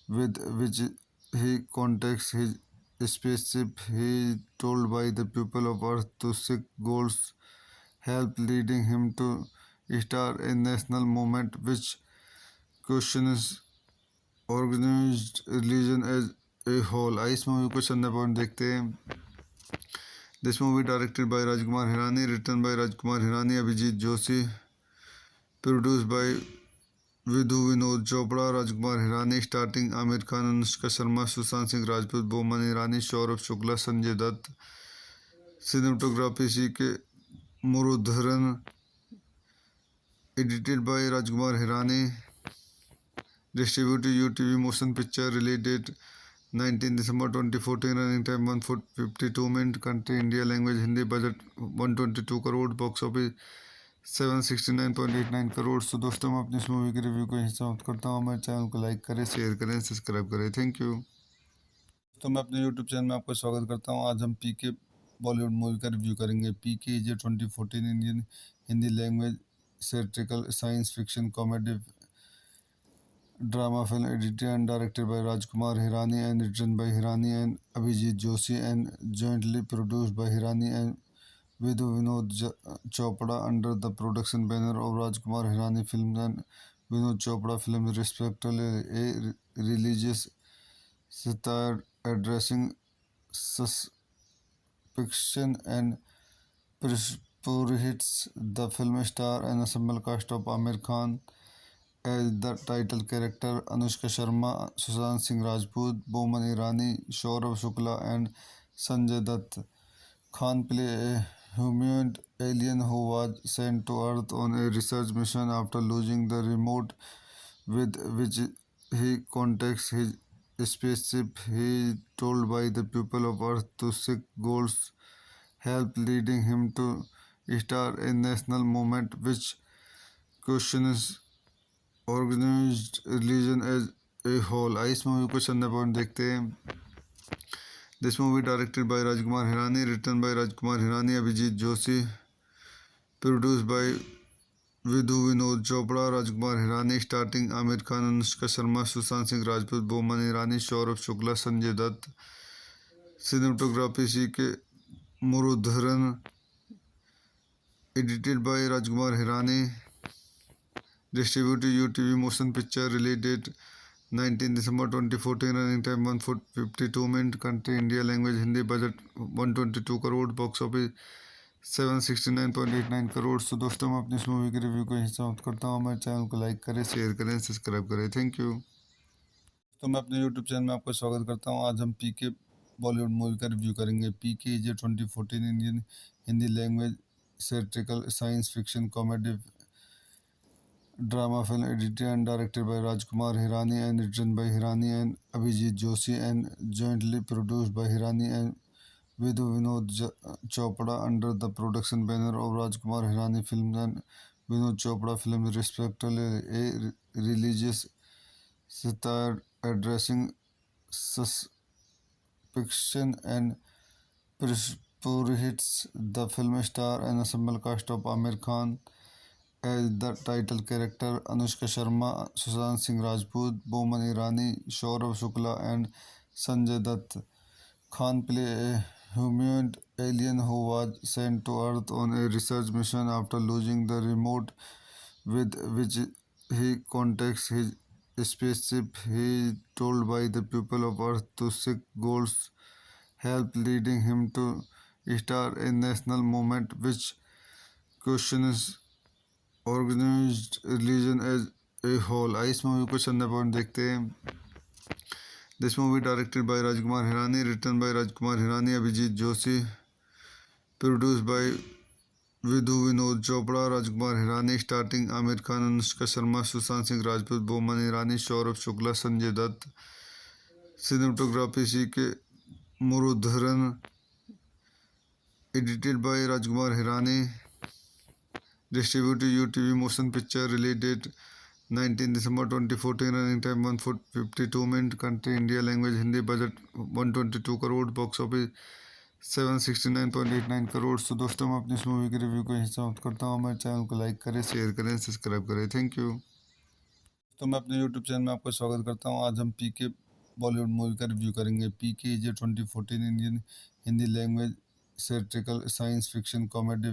with which he contacts his spaceship. He is told by the people of Earth to seek God's help, leading him to start a national movement which questions organized religion as a whole। इस movie को चंदा point देखते हैं। This movie directed by Rajkumar Hirani, written by Rajkumar Hirani, Abhijit Joshi, produce by Vidhu Vinod Chopra, Rajkumar Hirani, starting Aamir Khan, Anushka Sharma, Sushant Singh Rajput, Boman Irani, Saurabh Shukla, Sanjay Dutt. Cinematography C K Murudharan, edited by Rajkumar Hirani, distributed UTV Motion Picture, release date 19 December 2014, running time 152 minutes, country India, language Hindi, budget 122 crore, box office 769.89 crore. तो दोस्तों मैं अपनी इस movie के review को यहीं समाप्त करता हूँ। हमारे चैनल को लाइक करें, शेयर करें, सब्सक्राइब करें। Thank you. तो मैं अपने यूट्यूब चैनल में आपका स्वागत करता हूँ। आज हम पीके बॉलीवुड मूवी का रिव्यू करेंगे। PK is a 2014 Indian Hindi language satirical science fiction comedy drama film edited and directed by Rajkumar Hirani and written by Hirani and Abhijit Joshi and jointly produced by Hirani and Vidhu Vinod Chopra under the production banner of Rajkumar Hirani Films and Vinod Chopra Films respectively. A religious satire addressing suspicion and pursuits. The film star an ensemble cast of Amir Khan as the title character. Anushka Sharma, Sushant Singh Rajput, Boman Irani, Saurabh Shukla, and Sanjay Dutt. Khan play a humanoid alien who was sent to Earth on a research mission after losing the remote with which he contacts his spaceship. He is told by the people of Earth to seek Gold's help, leading him to start a national movement which questions organized religion as a whole. आइए इस movie को चंदा point देखते हैं. This movie directed by Rajkumar Hirani, written by Rajkumar Hirani, Abhijit Joshi, produced by Vidhu Vinod Chopra, Rajkumar Hirani, starting Amir Khan, Anushka Sharma, Sushant Singh Rajput, Boman Irani, Saurabh Shukla, Sanjay Dutt. Cinematography C.K. Murudharan, edited by Rajkumar Hirani, distributed UTV Motion Picture, release date 19 December 2014, running time 152 minutes, country India, language Hindi, budget 122 crore, box office 769.89 crore. तो दोस्तों मैं अपनी इस movie की review को यहीं समाप्त करता हूँ. हमारे चैनल को लाइक करें, शेयर करें, सब्सक्राइब करें. Thank you. तो मैं अपने यूट्यूब चैनल में आपका स्वागत करता हूँ. आज हम पीके बॉलीवुड मूवी का रिव्यू करेंगे. PK is a 2014 Indian Hindi language satirical science fiction comedy drama film edited and directed by Rajkumar Hirani and written by Hirani and Abhijit Joshi and jointly produced by Hirani and Vidhu Vinod Chopra under the production banner of Rajkumar Hirani Films and Vinod Chopra Films, respectively. A religious satire addressing suspicion and pursuits. The film star an ensemble cast of Amir Khan as the title character, Anushka Sharma, Sushant Singh Rajput, Boman Irani, Saurabh Shukla, and Sanjay Dutt. Khan play a humanoid alien who was sent to Earth on a research mission after losing the remote with which he contacts his spaceship. He is told by the people of Earth to seek Gold's help, leading him to start a national movement which questions organized religion as a whole. आइए इस movie को चंदा point देखते हैं. This movie directed by Rajkumar Hirani, written by Rajkumar Hirani, Abhijit Joshi, produced by Vidhu Vinod Chopra, Rajkumar Hirani, starting Amir Khan, Anushka Sharma, Sushant Singh Rajput, Boman Irani, Saurabh Shukla, Sanjay Dutt. Cinematography C.K. Murudharan, edited by Rajkumar Hirani, distributed UTV Motion Picture, release date 19 December 2014, running time 152 minutes, country India, language Hindi, budget 122 crore, box office 769.89 crore. तो दोस्तों मैं अपनी इस movie की review को यहीं समाप्त करता हूँ. हमारे चैनल को लाइक करें, शेयर करें, सब्सक्राइब करें. Thank you. तो मैं अपने यूट्यूब चैनल में आपका स्वागत करता हूँ. आज हम पीके बॉलीवुड मूवी का रिव्यू करेंगे. PK is a 2014 Indian Hindi language satirical science fiction comedy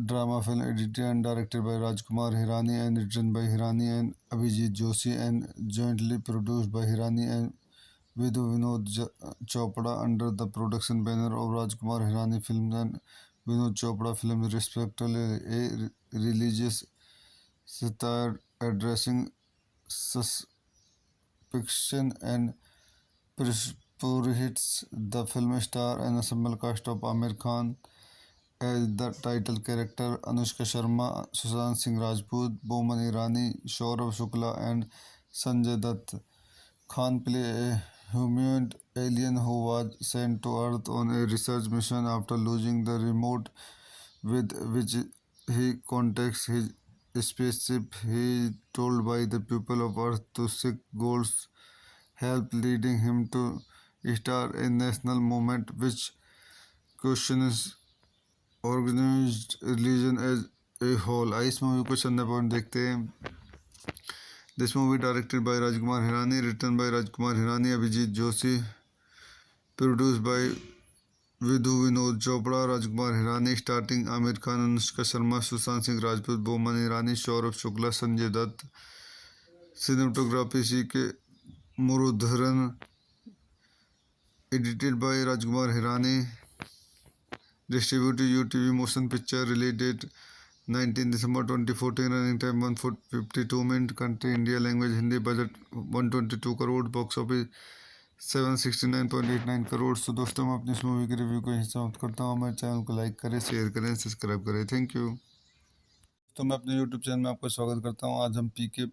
drama film edited and directed by Rajkumar Hirani and written by Hirani and Abhijit Joshi and jointly produced by Hirani and Vidhu Vinod Chopra under the production banner of Rajkumar Hirani Films and Vinod Chopra Films, respectively. A religious satire addressing suspicion and pursuits. The film star an ensemble cast of Amir Khan as the title character, Anushka Sharma, Sushant Singh Rajput, Boman Irani, Saurabh Shukla, and Sanjay Dutt. Khan play a humanoid alien who was sent to Earth on a research mission after losing the remote with which he contacts his spaceship. He is told by the people of Earth to seek Gold's help, leading him to start a national movement which questions organized religion as a whole. आइए इस movie को चंदा point देखते हैं. This movie directed by Rajkumar Hirani, written by Rajkumar Hirani, Abhijit Joshi, produced by Vidhu Vinod Chopra, Rajkumar Hirani, starting Amir Khan, Anushka Sharma, Sushant Singh Rajput, Boman Irani, Saurabh Shukla, Sanjay Dutt. Cinematography C.K. Murudharan, edited by Rajkumar Hirani, distributed UTV Motion Picture, release date 19 December 2014, running time 1 foot 52 minutes, country India, language Hindi, budget 122 crore, box office 769.89 crore. तो दोस्तों मैं अपनी इस movie के review को यहीं समाप्त करता हूँ। हमारे चैनल को लाइक करें, शेयर करें, सब्सक्राइब करें। Thank you. तो मैं अपने यूट्यूब चैनल में आपका स्वागत करता हूँ। आज हम पीके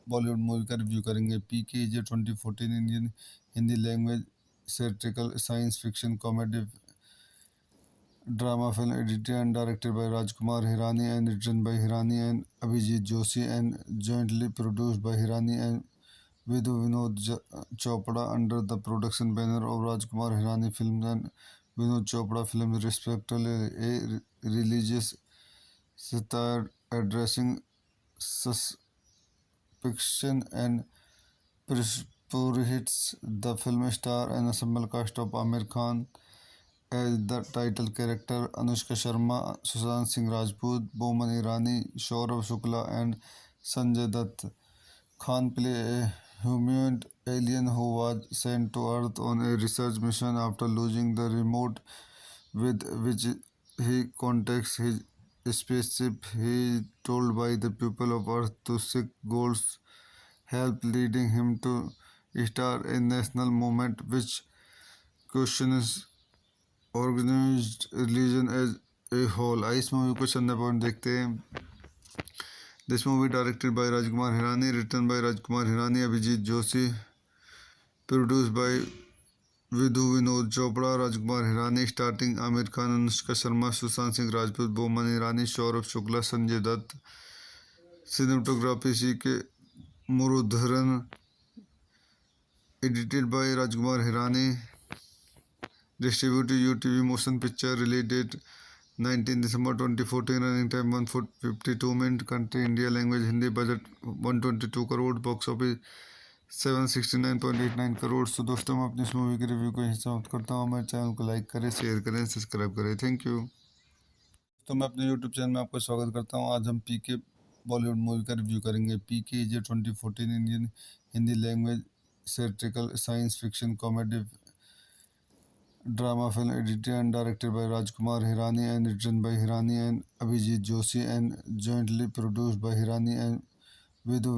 बॉलीवुड मूवी का रिव्यू करेंगे। PK is a 2014 Indian Hindi language satirical science fiction comedy drama film edited and directed by Rajkumar Hirani and written by Hirani and Abhijit Joshi and jointly produced by Hirani and Vidhu Chopra under the production banner of Rajkumar Hirani Films and Vinod Chopra Films respectively. A religious satire addressing suspicion and pursuits. The film star an ensemble cast of Amir Khan as the title character, Anushka Sharma, Sushant Singh Rajput, Boman Irani, Saurabh Shukla, and Sanjay Dutt. Khan play a humanoid alien who was sent to Earth on a research mission after losing the remote with which he contacts his spaceship. He is told by the people of Earth to seek God's help, leading him to start a national movement which questions organized religion as a whole. इस movie को चंदा point देखते हैं। This movie directed by Rajkumar Hirani, written by Rajkumar Hirani, Abhijit Joshi, produce by Vidhu Vinod Chopra, Rajkumar Hirani, starting Aamir Khan, Anushka Sharma, Sushant Singh Rajput, Boman Irani, Saurabh Shukla, Sanjay Dutt. Cinematography C K Murudharan, edited by Rajkumar Hirani, distributed UTV Motion Picture, release date 19 December 2014, running time 1 foot 52 minutes, country India, language Hindi, budget 122 crore, box office 769.89 crore. तो दोस्तों मैं अपनी इस movie के review को यहीं समाप्त करता हूँ। हमारे चैनल को लाइक करें, शेयर करें, सब्सक्राइब करें। Thank you. तो मैं अपने यूट्यूब चैनल में आपका स्वागत करता हूँ। आज हम पीके बॉलीवुड मूवी का रिव्यू करेंगे। PK is a 2014 Indian Hindi language satirical science fiction comedy drama film edited and directed by Rajkumar Hirani and written by Hirani and Abhijit Joshi and jointly produced by Hirani and Vidhu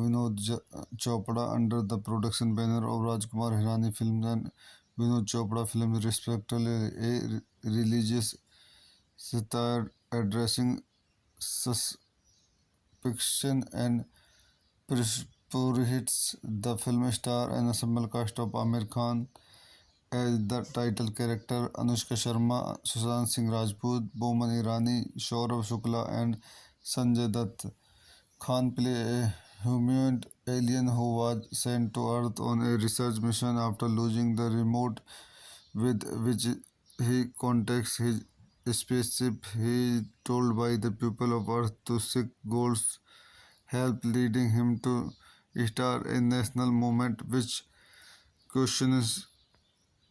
Chopra under the production banner of Rajkumar Hirani Films and Vinod Chopra Films respectively. A religious satire addressing suspicion and pursuits. The film star an ensemble cast of Amir Khan as the title character, Anushka Sharma, Sushant Singh Rajput, Boman Irani, Saurabh Shukla, and Sanjay Dutt. Khan play a humanoid alien who was sent to Earth on a research mission after losing the remote with which he contacts his spaceship. He is told by the people of Earth to seek God's help, leading him to start a national movement which questions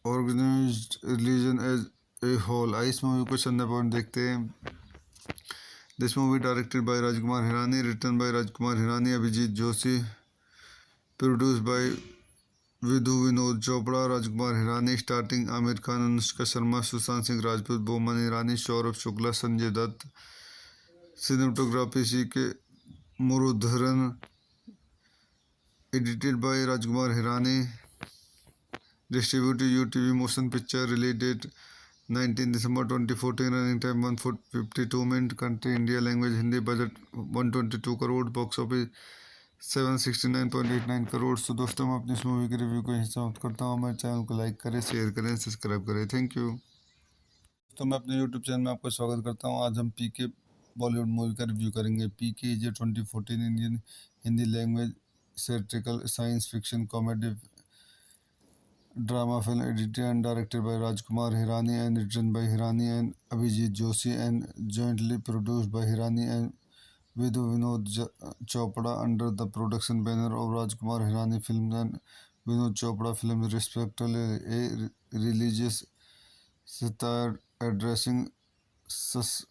organized religion as a whole. इस movie को चंदा point देखते हैं। This movie directed by Rajkumar Hirani, written by Rajkumar Hirani, Abhijit Joshi, produce by Vidhu Vinod Chopra, Rajkumar Hirani, starting Aamir Khan, Anushka Sharma, Sushant Singh Rajput, Boman Irani, Saurabh Shukla, Sanjay Dutt. Cinematography C K Murudharan, edited by Rajkumar Hirani, distributed UTV Motion Picture, release date 19 December 2014, running time 1 foot 52 minutes, country India, language Hindi, budget 122 crore, box office 769.89 crore. तो दोस्तों मैं अपनी इस movie के review को यहीं समाप्त करता हूँ। हमारे चैनल को लाइक करें, शेयर करें, सब्सक्राइब करें। Thank you. तो मैं अपने यूट्यूब चैनल में आपका स्वागत करता हूँ। आज हम पीके बॉलीवुड मूवी का रिव्यू करेंगे। PK is a 2014 Indian Hindi language satirical science fiction comedy drama film edited and directed by Rajkumar Hirani and written by Hirani and Abhijit Joshi and jointly produced by Hirani and Vidhu Vinod Chopra under the production banner of Rajkumar Hirani Films and Vinod Chopra Films respectively. A religious satire addressing suspicion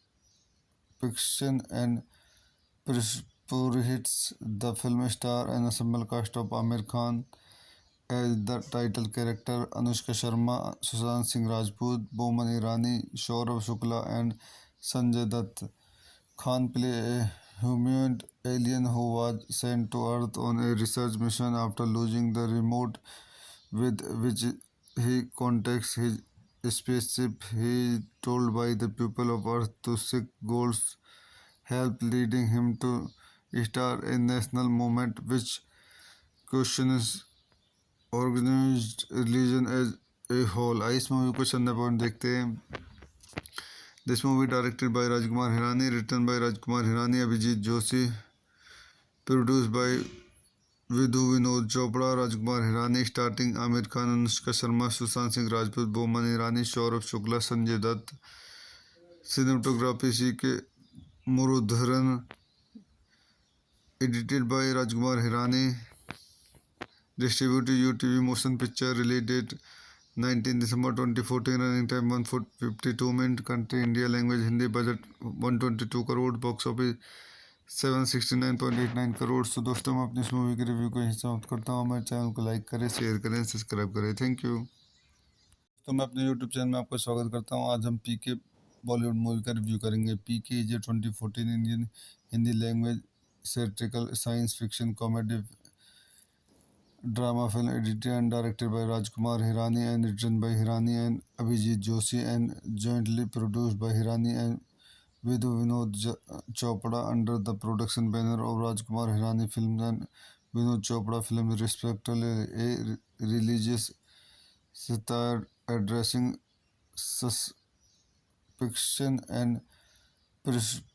and pursuits. The film star an ensemble cast of Amir Khan as the title character, Anushka Sharma, Sushant Singh Rajput, Boman Irani, Saurabh Shukla, and Sanjay Dutt. Khan play a humanoid alien who was sent to Earth on a research mission after losing the remote with which he contacts his spaceship. He is told by the people of Earth to seek Gold's help, leading him to start a national movement which questions organized religion as a whole. इस movie को चंदा point देखते हैं. This movie directed by Rajkumar Hirani, written by Rajkumar Hirani, Abhijit Joshi, produced by Vidhu Vinod Chopra, Rajkumar Hirani, starting Amir Khan, Anushka Sharma, Sushant Singh Rajput, Boman Irani, Saurabh Shukla, Sanjay Dutt. Cinematography C.K. Murudharan, edited by Rajkumar Hirani, distributed UTV Motion Picture, release date 19 December 2014, running time 152 minutes, country India, language Hindi, budget 122 crore, box office 769.89 crore. तो दोस्तों मैं अपनी इस movie की review को यहीं समाप्त करता हूँ. हमारे चैनल को लाइक करें, शेयर करें, सब्सक्राइब करें. Thank you. तो मैं अपने यूट्यूब चैनल में आपका स्वागत करता हूँ. आज हम पीके बॉलीवुड मूवी का रिव्यू करेंगे. PK is a 2014 Indian Hindi language satirical science fiction comedy drama film edited and directed by Rajkumar Hirani and written by Hirani and Abhijit Joshi and jointly produced by Hirani and Vidhu Vinod Chopra under the production banner of Rajkumar Hirani Films and Vinod Chopra Films, respectively. A religious satire addressing suspicion and pursuits.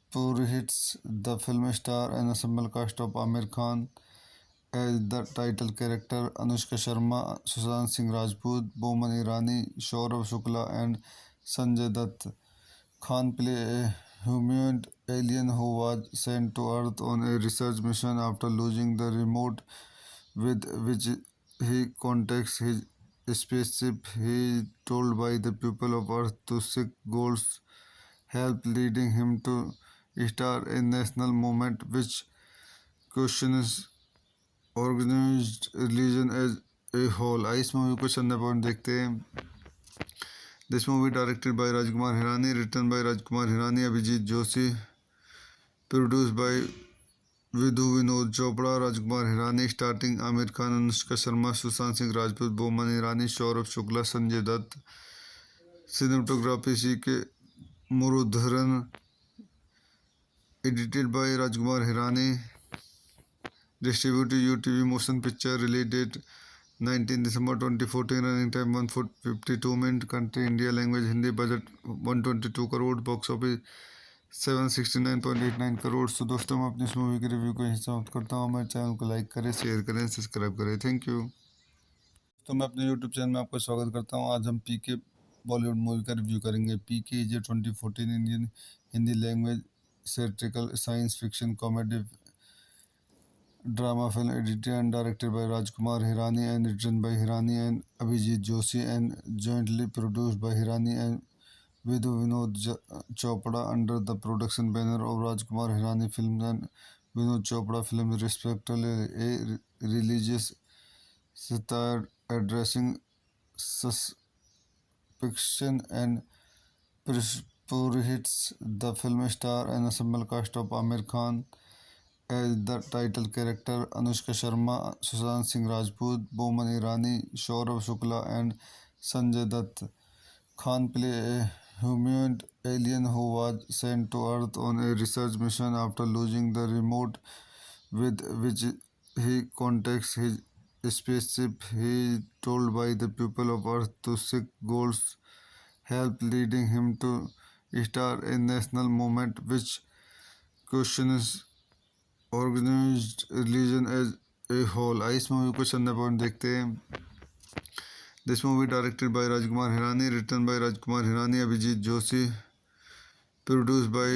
The film star an ensemble cast of Amir Khan as the title character, Anushka Sharma, Sushant Singh Rajput, Boman Irani, Saurabh Shukla, and Sanjay Dutt. Khan play a humanoid alien who was sent to Earth on a research mission after losing the remote with which he contacts his spaceship. He is told by the people of Earth to seek Gold's help, leading him to start a national movement which questions organized religion as a whole. इस movie को चंदा point देखते हैं. This movie directed by Rajkumar Hirani, written by Rajkumar Hirani, Abhijit Joshi, produced by Vidhu Vinod Chopra, Rajkumar Hirani, starting Amir Khan, Anushka Sharma, Sushant Singh Rajput, Boman Irani, Saurabh Shukla, Sanjay Dutt. Cinematography C.K. Murudharan, edited by Rajkumar Hirani, distributed UTV Motion Picture, release date 19 December 2014, running time 152 minutes, country India, language Hindi, budget 122 crore, box office 769.89 crore. तो दोस्तों मैं अपनी इस movie की review को यहीं समाप्त करता हूँ. हमारे चैनल को लाइक करें, शेयर करें, सब्सक्राइब करें. Thank you. तो मैं अपने यूट्यूब चैनल में आपका स्वागत करता हूँ. आज हम पीके बॉलीवुड मूवी का रिव्यू करेंगे. PK is a 2014 Indian Hindi language satirical science fiction comedy drama film edited and directed by Rajkumar Hirani and written by Hirani and Abhijit Joshi and jointly produced by Hirani and Vidhu Vinod Chopra under the production banner of Rajkumar Hirani Films and Vinod Chopra Films, respectively. A religious satire addressing suspicion and pursuits. The film star an ensemble cast of Amir Khan as the title character, Anushka Sharma, Sushant Singh Rajput, Boman Irani, Saurabh Shukla, and Sanjay Dutt. Khan play a humanoid alien who was sent to Earth on a research mission after losing the remote with which he contacts his spaceship. He is told by the people of Earth to seek Gold's help, leading him to start a national movement which questions organized religion as a whole. इस movie को चंदा point देखते हैं. This movie directed by Rajkumar Hirani, written by Rajkumar Hirani, Abhijit Joshi, produced by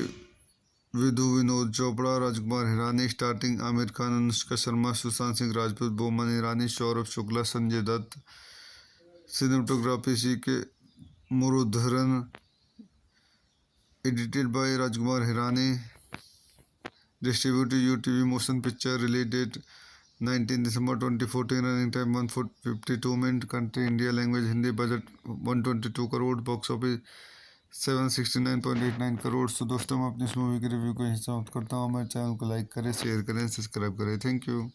Vidhu Vinod Chopra, Rajkumar Hirani, starting Amir Khan, Anushka Sharma, Sushant Singh Rajput, Boman Irani, Saurabh Shukla, Sanjay Dutt. Cinematography C.K. Murudharan, edited by Rajkumar Hirani, distributed UTV Motion Picture, release date 19 December 2014, running time 152 minutes, country India, language Hindi, budget 122 crore, box office 769.89 crore. तो दोस्तों मैं अपनी इस movie के review को यहीं समाप्त करता हूँ। हमारे चैनल को लाइक करें, शेयर करें, सब्सक्राइब करें। Thank you.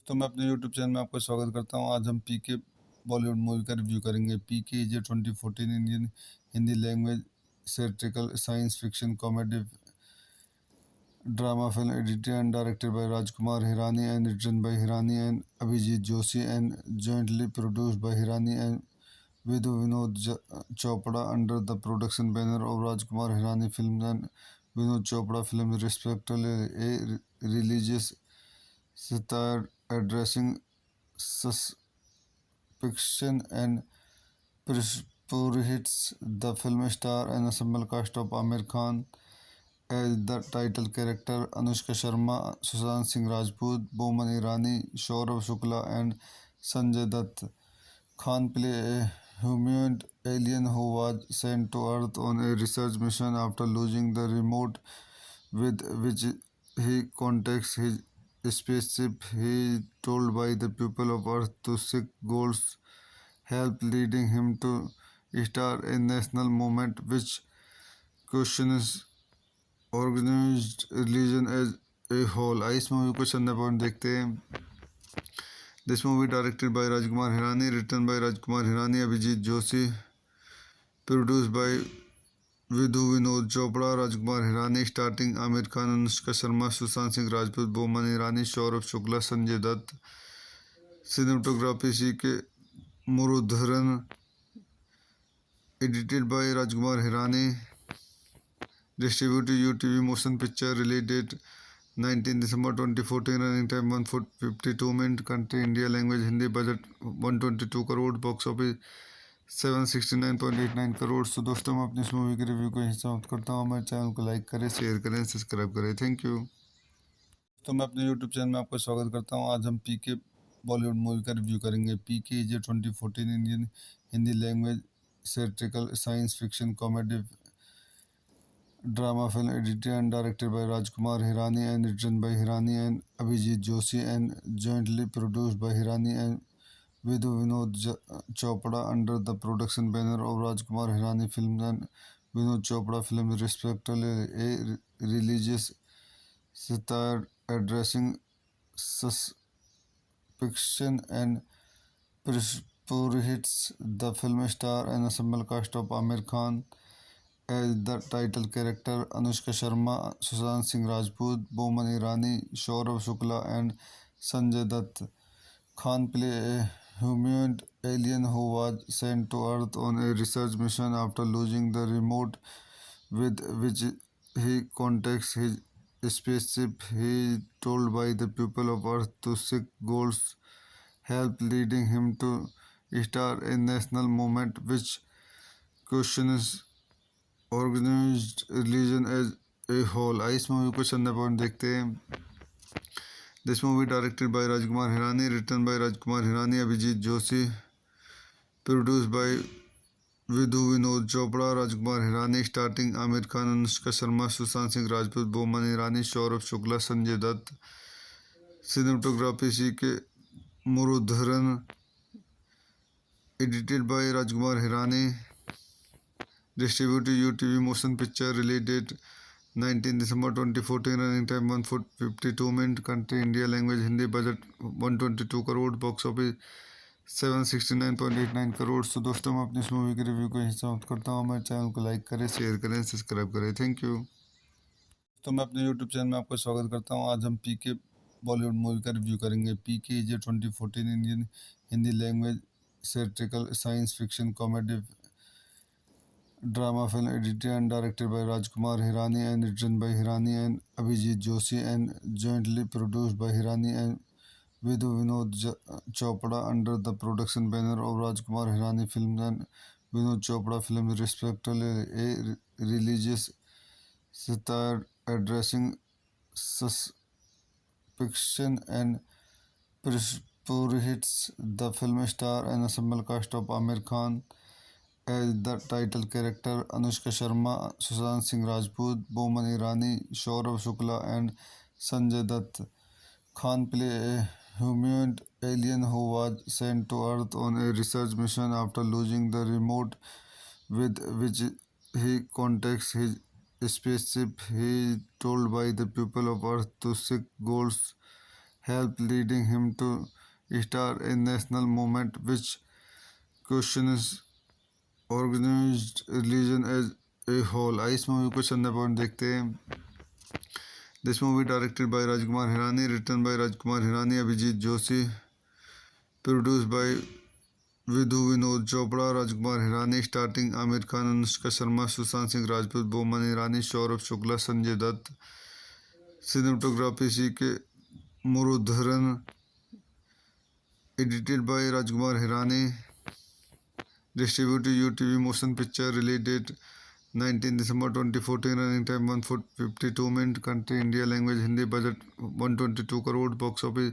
तो मैं अपने यूट्यूब चैनल में आपका स्वागत करता हूँ। आज हम पीके बॉलीवुड मूवी का रिव्यू करेंगे। PK is a 2014 Indian Hindi language satirical science fiction comedy drama film edited and directed by Rajkumar Hirani and written by Hirani and Abhijit Joshi and jointly produced by Hirani and Vidhu Vinod Chopra under the production banner of Rajkumar Hirani Films and Vinod Chopra Films, respectively. A religious satire addressing suspicion and pursuits. The film star an ensemble cast of Amir Khan as the title character, Anushka Sharma, Sushant Singh Rajput, Boman Irani, Saurabh Shukla, and Sanjay Dutt. Khan play a humanoid alien who was sent to Earth on a research mission after losing the remote with which he contacts his spaceship. He is told by the people of Earth to seek God's help, leading him to start a national movement which questions organized religion as a whole. इस movie को चंदा point देखते हैं। This movie directed by Rajkumar Hirani, written by Rajkumar Hirani, Abhijit Joshi, produced by Vidhu Vinod Chopra, Rajkumar Hirani, starting Amir Khan, Anushka Sharma, Sushant Singh Rajput, Boman Irani, Saurabh Shukla, Sanjay Dutt. Cinematography C.K. Murudharan, edited by Rajkumar Hirani, distributed UTV Motion Picture, release date 19 December 2014, running time 152 minutes, country India, language Hindi, budget 122 crore, box office 769.89 crore. तो दोस्तों मैं अपनी इस movie के review को यहीं समाप्त करता हूँ। हमारे चैनल को लाइक करें, शेयर करें, सब्सक्राइब करें। Thank you. तो मैं अपने यूट्यूब चैनल में आपका स्वागत करता हूँ। आज हम पीके बॉलीवुड मूवी का रिव्यू करेंगे। PK is a 2014 Indian Hindi language satirical science fiction comedy drama film edited and directed by Rajkumar Hirani and written by Hirani and Abhijit Joshi and jointly produced by Hirani and Vidhu Vinod Chopra under the production banner of Rajkumar Hirani Films and Vinod Chopra Films, respectively. A religious satire addressing suspicion and pursuits. The film star an ensemble cast of Amir Khan as the title character, Anushka Sharma, Sushant Singh Rajput, Boman Irani, Saurabh Shukla, and Sanjay Dutt. Khan play a humanoid alien who was sent to Earth on a research mission after losing the remote with which he contacts his spaceship. He is told by the people of Earth to seek God's help, leading him to start a national movement which questions organized religion as a whole. इस movie को चंदा point देखते हैं। This movie directed by Rajkumar Hirani, written by Rajkumar Hirani, Abhijit Joshi, produced by Vidhu Vinod Chopra, Rajkumar Hirani, starting Amir Khan, Anushka Sharma, Sushant Singh Rajput, Boman Irani, Saurabh Shukla, Sanjay Dutt. Cinematography C.K. Murudharan, edited by Rajkumar Hirani, distributed UTV Motion Picture, release date 19 December 2014, running time 152 minutes, country India, language Hindi, budget 122 crore, box office 769.89 crore. तो दोस्तों मैं अपनी इस movie के review को यहीं समाप्त करता हूँ। हमारे चैनल को लाइक करें, शेयर करें, सब्सक्राइब करें। Thank you. तो मैं अपने यूट्यूब चैनल में आपका स्वागत करता हूँ। आज हम पीके बॉलीवुड मूवी का रिव्यू करेंगे। PK is a 2014 Indian Hindi language satirical science fiction comedy drama film edited and directed by Rajkumar Hirani and written by Hirani and Abhijit Joshi and jointly produced by Hirani and Vidhu Vinod Chopra under the production banner of Rajkumar Hirani Films and Vinod Chopra Films, respectively. A religious satire addressing suspicion and pursuits. The film star an ensemble cast of Amir Khan as the title character, Anushka Sharma, Sushant Singh Rajput, Boman Irani, Saurabh Shukla, and Sanjay Dutt. Khan play a humanoid alien who was sent to Earth on a research mission after losing the remote with which he contacts his spaceship, he is told by the people of Earth to seek goals, help leading him to start a national movement which questions organized religion as a whole. इस movie को चंदा point देखते हैं. This movie directed by Rajkumar Hirani, written by Rajkumar Hirani, Abhijit Joshi, produced by Vidhu Vinod Chopra, Rajkumar Hirani, starting Amir Khan, Anushka Sharma, Sushant Singh Rajput, Boman Irani, Saurabh Shukla, Sanjay Dutt. Cinematography C.K. Murudharan, edited by Rajkumar Hirani, distributed UTV Motion Picture, release date 19 December 2014, running time 152 minutes, country India, language Hindi, budget 122 crore, box office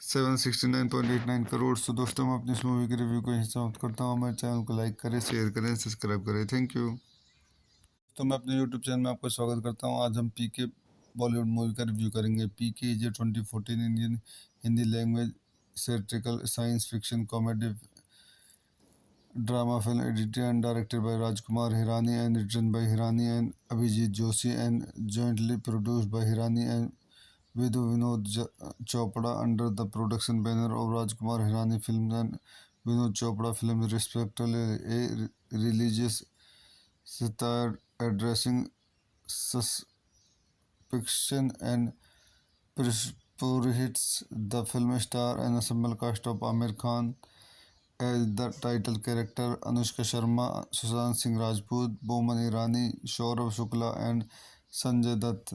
769.89 crore. तो दोस्तों मैं अपनी इस movie के review को यहीं समाप्त करता हूँ. हमारे चैनल को लाइक करें, शेयर करें, सब्सक्राइब करें. Thank you. तो मैं अपने यूट्यूब चैनल में आपका स्वागत करता हूँ. आज हम पीके बॉलीवुड मूवी का रिव्यू करेंगे. PK is a 2014 Indian Hindi language satirical science fiction comedy drama film edited and directed by Rajkumar Hirani and written by Hirani and Abhijit Joshi and jointly produced by Hirani and Vidhu Vinod Chopra under the production banner of Rajkumar Hirani Films and Vinod Chopra Films, respectively. A religious satire addressing suspicion and pursuits. The film star an ensemble cast of Amir Khan as the title character, Anushka Sharma, Sushant Singh Rajput, Boman Irani, Saurabh Shukla, and Sanjay Dutt.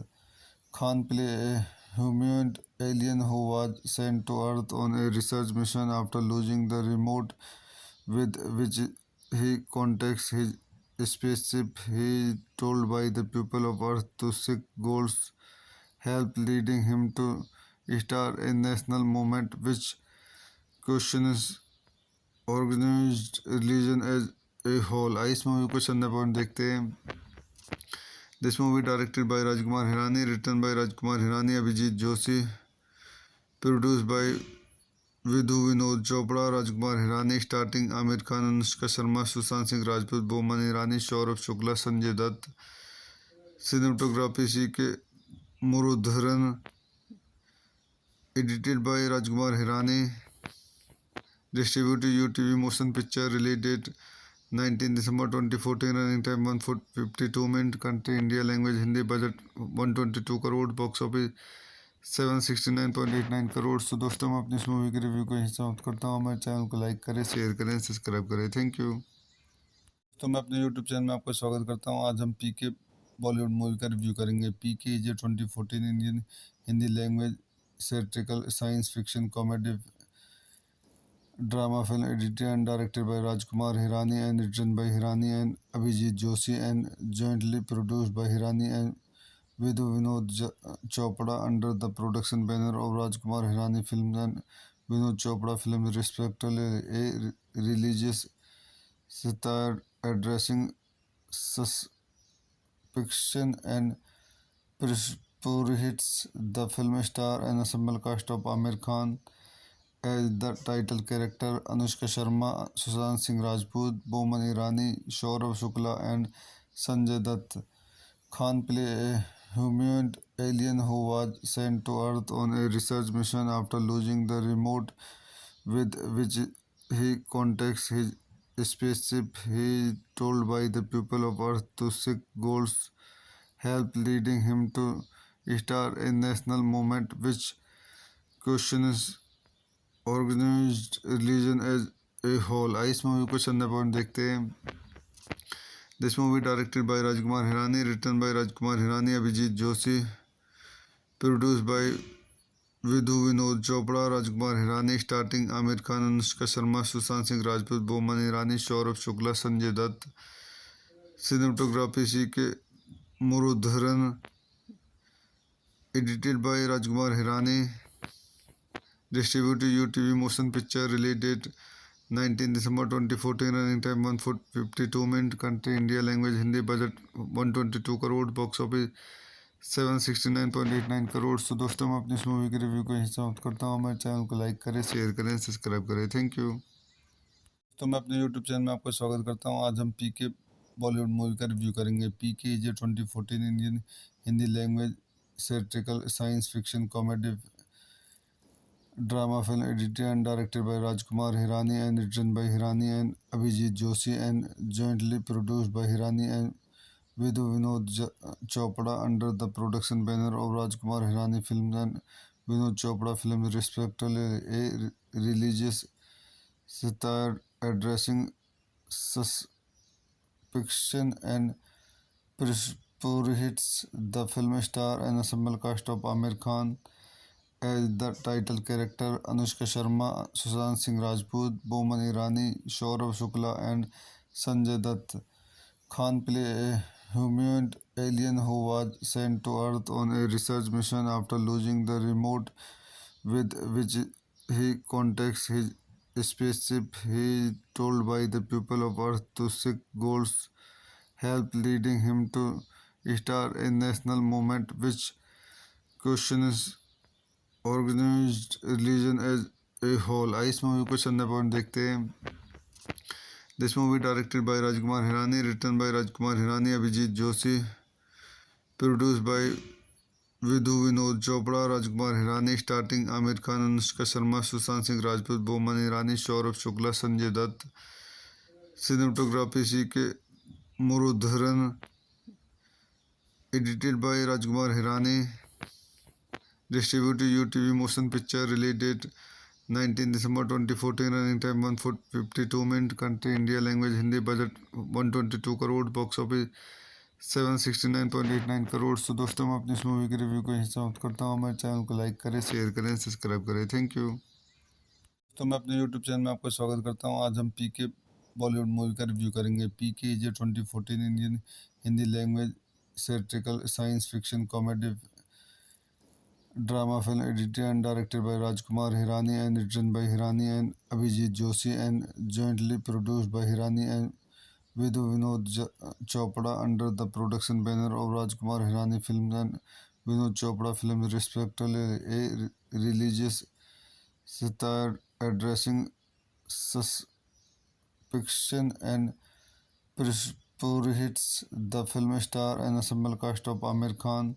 Khan play a humanoid alien who was sent to Earth on a research mission after losing the remote with which he contacts his spaceship. He is told by the people of Earth to seek goals, help leading him to start a national movement which questions organized religion as a whole. इस movie को चंदा point देखते हैं. This movie directed by Rajkumar Hirani, written by Rajkumar Hirani, Abhijit Joshi, produced by Vidhu Vinod Chopra, Rajkumar Hirani, starting Amir Khan, Anushka Sharma, Sushant Singh Rajput, Boman Irani, Saurabh Shukla, Sanjay Dutt. Cinematography C.K. Murudharan, edited by Rajkumar Hirani, distributed UTV Motion Picture, release date 19 December 2014, running time 152 minutes, country India, language Hindi, budget 122 crore, box office 769.89 crore. तो दोस्तों मैं अपनी इस movie के review को यहीं समाप्त करता हूँ. हमारे चैनल को लाइक करें, शेयर करें, सब्सक्राइब करें. Thank you. तो मैं अपने यूट्यूब चैनल में आपका स्वागत करता हूँ. आज हम पीके बॉलीवुड मूवी का रिव्यू करेंगे. PK is a 2014 Indian Hindi language satirical science fiction comedy drama film edited and directed by Rajkumar Hirani and written by Hirani and Abhijit Joshi and jointly produced by Hirani and Vidhu Vinod Chopra under the production banner of Rajkumar Hirani Films and Vinod Chopra Films, respectively. A religious satire addressing suspicion and pursuits. The film star an ensemble cast of Amir Khan as the title character, Anushka Sharma, Sushant Singh Rajput, Boman Irani, Saurabh Shukla, and Sanjay Dutt. Khan play a humanoid alien who was sent to Earth on a research mission after losing the remote with which he contacts his spaceship. He is told by the people of Earth to seek goals, help leading him to start a national movement which questions organized religion as a whole. इस movie को चंदा point देखते हैं. This movie directed by Rajkumar Hirani, written by Rajkumar Hirani, Abhijit Joshi, produced by Vidhu Vinod Chopra, Rajkumar Hirani, starting Amir Khan, Anushka Sharma, Sushant Singh Rajput, Boman Irani, Saurabh Shukla, Sanjay Dutt. Cinematography C.K. Murudharan, edited by Rajkumar Hirani, distributed UTV Motion Picture, release date 19 December 2014, running time 152 minutes, country India, language Hindi, budget 122 crore, box office 769.89 crore. तो दोस्तों मैं अपनी इस movie के review को यहीं समाप्त करता हूँ. हमारे चैनल को लाइक करें, शेयर करें, सब्सक्राइब करें. Thank you. तो मैं अपने यूट्यूब चैनल में आपका स्वागत करता हूँ. आज हम पीके बॉलीवुड मूवी का रिव्यू करेंगे। पीके जे 2014 Indian Hindi language satirical science fiction comedy drama film edited and directed by Rajkumar Hirani and written by Hirani and Abhijit Joshi and jointly produced by Hirani and Vidhu Chopra under the production banner of Rajkumar Hirani Films and Vinod Chopra Films respectively. A religious satire addressing suspicion and pursuits. The film star an ensemble cast of Amir Khan as the title character, Anushka Sharma, Sushant Singh Rajput, Boman Irani, Saurabh Shukla, and Sanjay Dutt. Khan play a humanoid alien who was sent to Earth on a research mission after losing the remote with which he contacts his spaceship. He is told by the people of Earth to seek God's help, leading him to start a national movement which questions organized religion as a whole. आइए इस movie को चंदा point देखते हैं। This movie directed by Rajkumar Hirani, written by Rajkumar Hirani, Abhijit Joshi, produced by Vidhu Vinod Chopra, Rajkumar Hirani, starting Amir Khan, Anushka Sharma, Sushant Singh Rajput, Boman Irani, Saurabh Shukla, Sanjay Dutt. Cinematography C.K. Murudharan, edited by Rajkumar Hirani, distributed UTV Motion Picture, release date 19 December 2014, running time 152 minutes, country India, language Hindi, budget 122 crore, box office 769.89 crore. तो दोस्तों मैं अपनी इस movie के review को यहीं समाप्त करता हूँ। हमारे चैनल को लाइक करें, शेयर करें, सब्सक्राइब करें। Thank you. तो मैं अपने यूट्यूब चैनल में आपका स्वागत करता हूँ। आज हम पीके बॉलीवुड मूवी का रिव्यू करेंगे। पीके जे 2014 Indian Hindi language satirical science fiction comedy drama film edited and directed by Rajkumar Hirani and written by Hirani and Abhijit Joshi and jointly produced by Hirani and Vidhu Chopra under the production banner of Rajkumar Hirani Films and Vinod Chopra Films respectively. A religious satire addressing suspicion and pursuits. The film star an ensemble cast of Amir Khan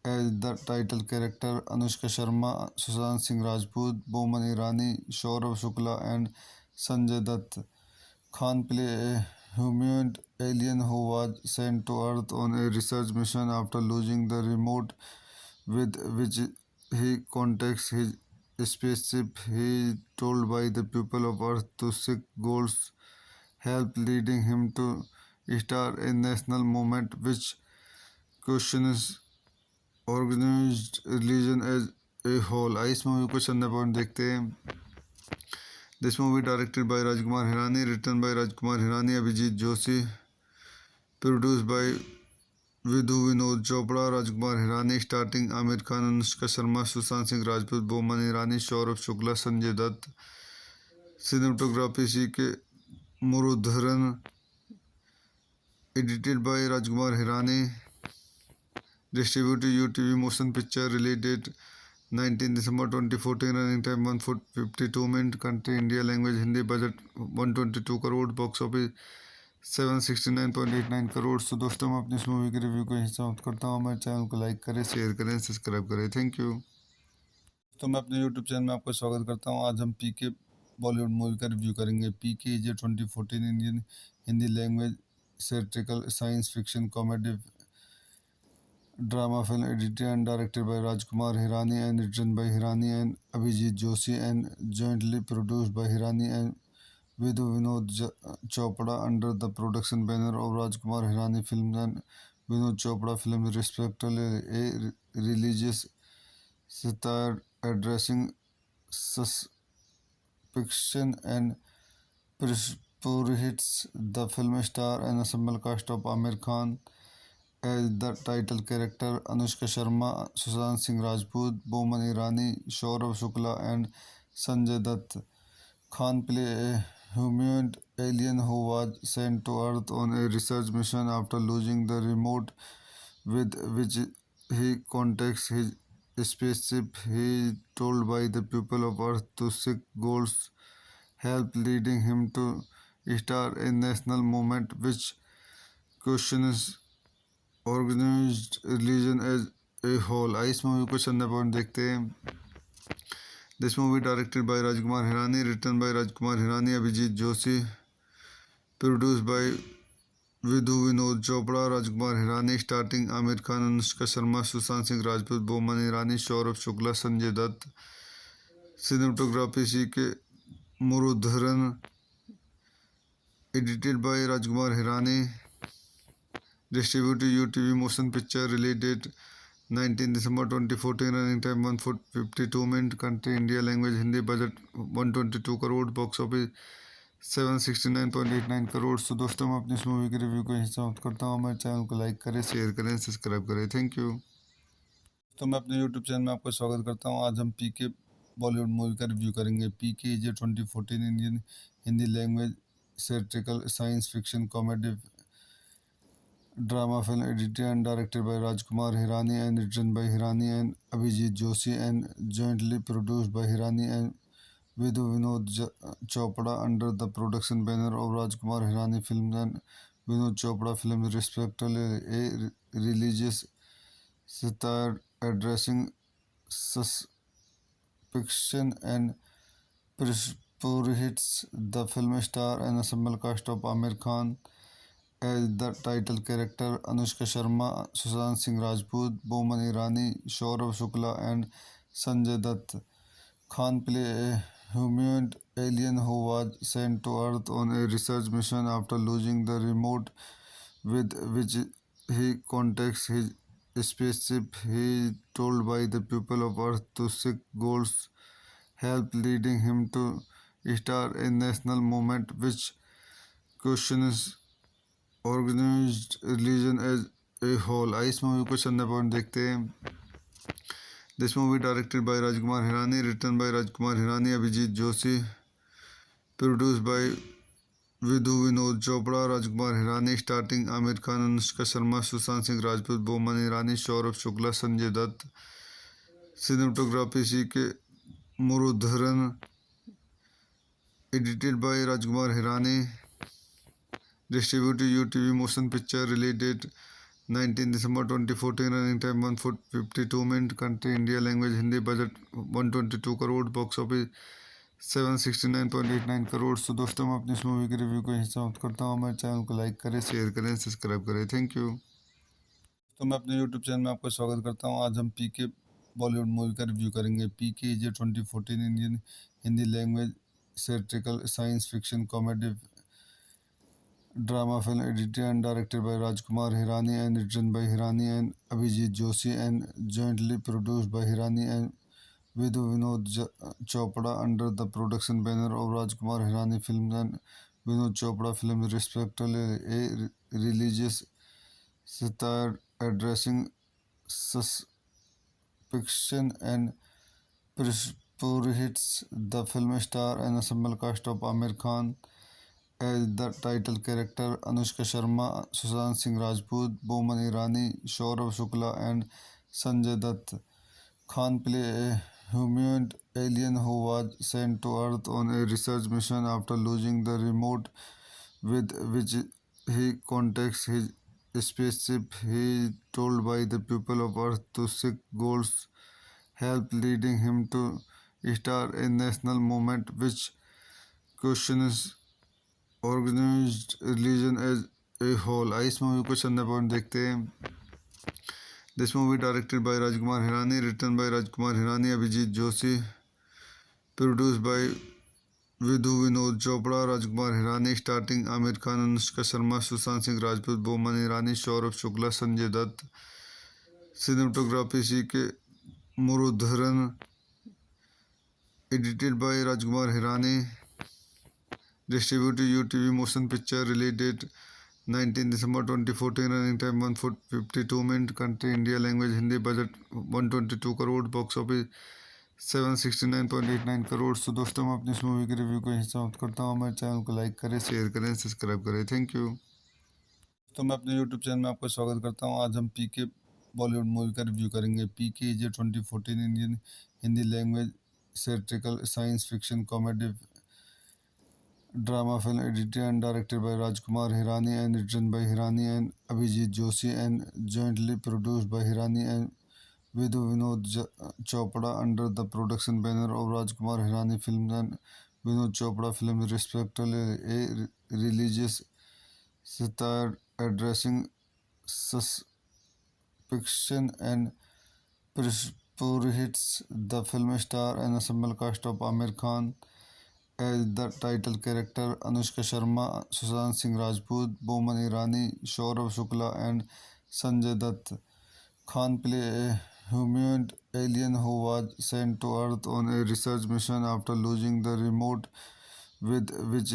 as the title character, Anushka Sharma, Sushant Singh Rajput, Boman Irani, Saurabh Shukla, and Sanjay Dutt. Khan play a humanoid alien who was sent to Earth on a research mission after losing the remote with which he contacts his spaceship. He is told by the people of Earth to seek God's help, leading him to start a national movement which questions organized religion as a whole. आइए इस movie को चंदा point देखते हैं। This movie directed by Rajkumar Hirani, written by Rajkumar Hirani, Abhijit Joshi, produced by Vidhu Vinod Chopra, Rajkumar Hirani, starting Amir Khan, Anushka Sharma, Sushant Singh Rajput, Boman Irani, Saurabh Shukla, Sanjay Dutt. Cinematography C.K. Murudharan, edited by Rajkumar Hirani, distributed UTV Motion Picture, release date 19 December 2014, running time 152 minutes, country India, language Hindi, budget 122 crore, box office 769.89 crore. तो दोस्तों मैं अपनी इस movie के review को यहीं समाप्त करता हूँ। हमारे चैनल को लाइक करें, शेयर करें, सब्सक्राइब करें। Thank you. तो मैं अपने यूट्यूब चैनल में आपका स्वागत करता हूँ। आज हम पीके बॉलीवुड मूवी का रिव्यू करेंगे। पीके जे 2014 Indian Hindi language satirical science fiction comedy drama film edited and directed by Rajkumar Hirani and written by Hirani and Abhijit Joshi and jointly produced by Hirani and Vidhu Vinod Chopra under the production banner of Rajkumar Hirani Films and Vinod Chopra Films respectively. A religious satire addressing suspicion and pursuits. The film star an ensemble cast of Amir Khan as the title character, Anushka Sharma, Sushant Singh Rajput, Boman Irani, Saurabh Shukla, and Sanjay Dutt. Khan play a humanoid alien who was sent to Earth on a research mission after losing the remote with which he contacts his spaceship. He is told by the people of Earth to seek God's help, leading him to start a national movement which question is organised religion as a whole. I इस movie को चंदा point देखते हैं। This movie directed by Rajkumar Hirani, written by Rajkumar Hirani, Abhijit Joshi, produced by Vidhu Vinod Chopra, Rajkumar Hirani, starting Aamir Khan, Anushka Sharma, Sushant Singh Rajput, Boman Irani, Saurabh Shukla, Sanjay Dutt. Cinematography C K Murudharan, edited by Rajkumar Hirani, distributed UTV motion picture, release date 19 December 2014, running time 152 minute, country India, language Hindi, budget 122 crore, box office 769.89 crore. तो दोस्तों मैं अपनी इस movie के review को यहीं समाप्त करता हूँ। हमारे चैनल को लाइक करें, शेयर करें, सब्सक्राइब करें। Thank you. तो मैं अपने यूट्यूब चैनल में आपका स्वागत करता हूँ। आज हम पीके बॉलीवुड मूवी का रिव्यू करेंगे। PK is a 2014 Indian Hindi language satirical science fiction comedy drama film edited and directed by Rajkumar Hirani and written by Hirani and Abhijit Joshi and jointly produced by Hirani and Vidhu Vinod Chopra under the production banner of Rajkumar Hirani Films and Vinod Chopra Films, respectively. A religious satire addressing suspicion and pursuits. The film star an ensemble cast of Amir Khan as the title character, Anushka Sharma, Sushant Singh Rajput, Boman Irani, Saurabh Shukla, and Sanjay Dutt. Khan play a humanoid alien who was sent to Earth on a research mission after losing the remote with which he contacts his spaceship. He is told by the people of Earth to seek God's help, leading him to start a national movement which questions organised religion as a whole. I इस movie को चंदा point देखते हैं। This movie directed by Rajkumar Hirani, written by Rajkumar Hirani, Abhijit Joshi, produced by Vidhu Vinod Chopra, Rajkumar Hirani, starting Aamir Khan, Anushka Sharma, Sushant Singh Rajput, Boman Irani, Saurabh Shukla, Sanjay Dutt. Cinematography C K Murudharan, edited by Rajkumar Hirani, distributed UTV motion picture, release date 19 December 2014, running time 152 minute, country India, language Hindi, budget 122 crore, box office 769.89 crore. तो दोस्तों मैं अपनी इस movie के review को यहीं समाप्त करता हूँ। हमारे चैनल को लाइक करें, शेयर करें, सब्सक्राइब करें। Thank you. तो मैं अपने यूट्यूब चैनल में आपका स्वागत करता हूँ। आज हम पीके बॉलीवुड मूवी का रिव्यू करेंगे। PK is a 2014 Indian Hindi language satirical science fiction comedy drama film edited and directed by Rajkumar Hirani and written by Hirani and Abhijit Joshi and jointly produced by Hirani and Vidhu Vinod Chopra under the production banner of Rajkumar Hirani Films and Vinod Chopra Films, respectively. A religious satire addressing suspicion and pursuits. The film star an ensemble cast of Amir Khan as the title character, Anushka Sharma, Sushant Singh Rajput, Boman Irani, Saurabh Shukla, and Sanjay Dutt. Khan play a humanoid alien who was sent to Earth on a research mission after losing the remote with which he contacts his spaceship. He is told by the people of Earth to seek God's help, leading him to start a national movement which questions organised religion as a whole. I इस movie को चंदा point देखते हैं। This movie directed by Rajkumar Hirani, written by Rajkumar Hirani, Abhijit Joshi, produced by Vidhu Vinod Chopra, Rajkumar Hirani, starting Aamir Khan, Anushka Sharma, Sushant Singh Rajput, Boman Irani, Saurabh Shukla, Sanjay Dutt. Cinematography C K Murudharan, edited by Rajkumar Hirani, distributed UTV motion picture, release date 19 December 2014, running time 152 minute, country India, language Hindi, budget 122 crore, box office 769.89 crore. तो दोस्तों मैं अपनी इस movie के review को यहीं समाप्त करता हूँ। हमारे चैनल को लाइक करें, शेयर करें, सब्सक्राइब करें। Thank you. तो मैं अपने यूट्यूब चैनल में आपका स्वागत करता हूँ। आज हम पीके बॉलीवुड मूवी का रिव्यू करेंगे। PK is a 2014 Indian Hindi language satirical science fiction comedy drama film edited and directed by Rajkumar Hirani and written by Hirani and Abhijit Joshi and jointly produced by Hirani and Vidhu Chopra under the production banner of Rajkumar Hirani Films and Vinod Chopra Films, respectively. A religious satire addressing suspicion and pursuits. The film star an ensemble cast of Amir Khan as the title character, Anushka Sharma, Sushant Singh Rajput, Boman Irani, Saurabh Shukla, and Sanjay Dutt. Khan play a human alien who was sent to Earth on a research mission after losing the remote with which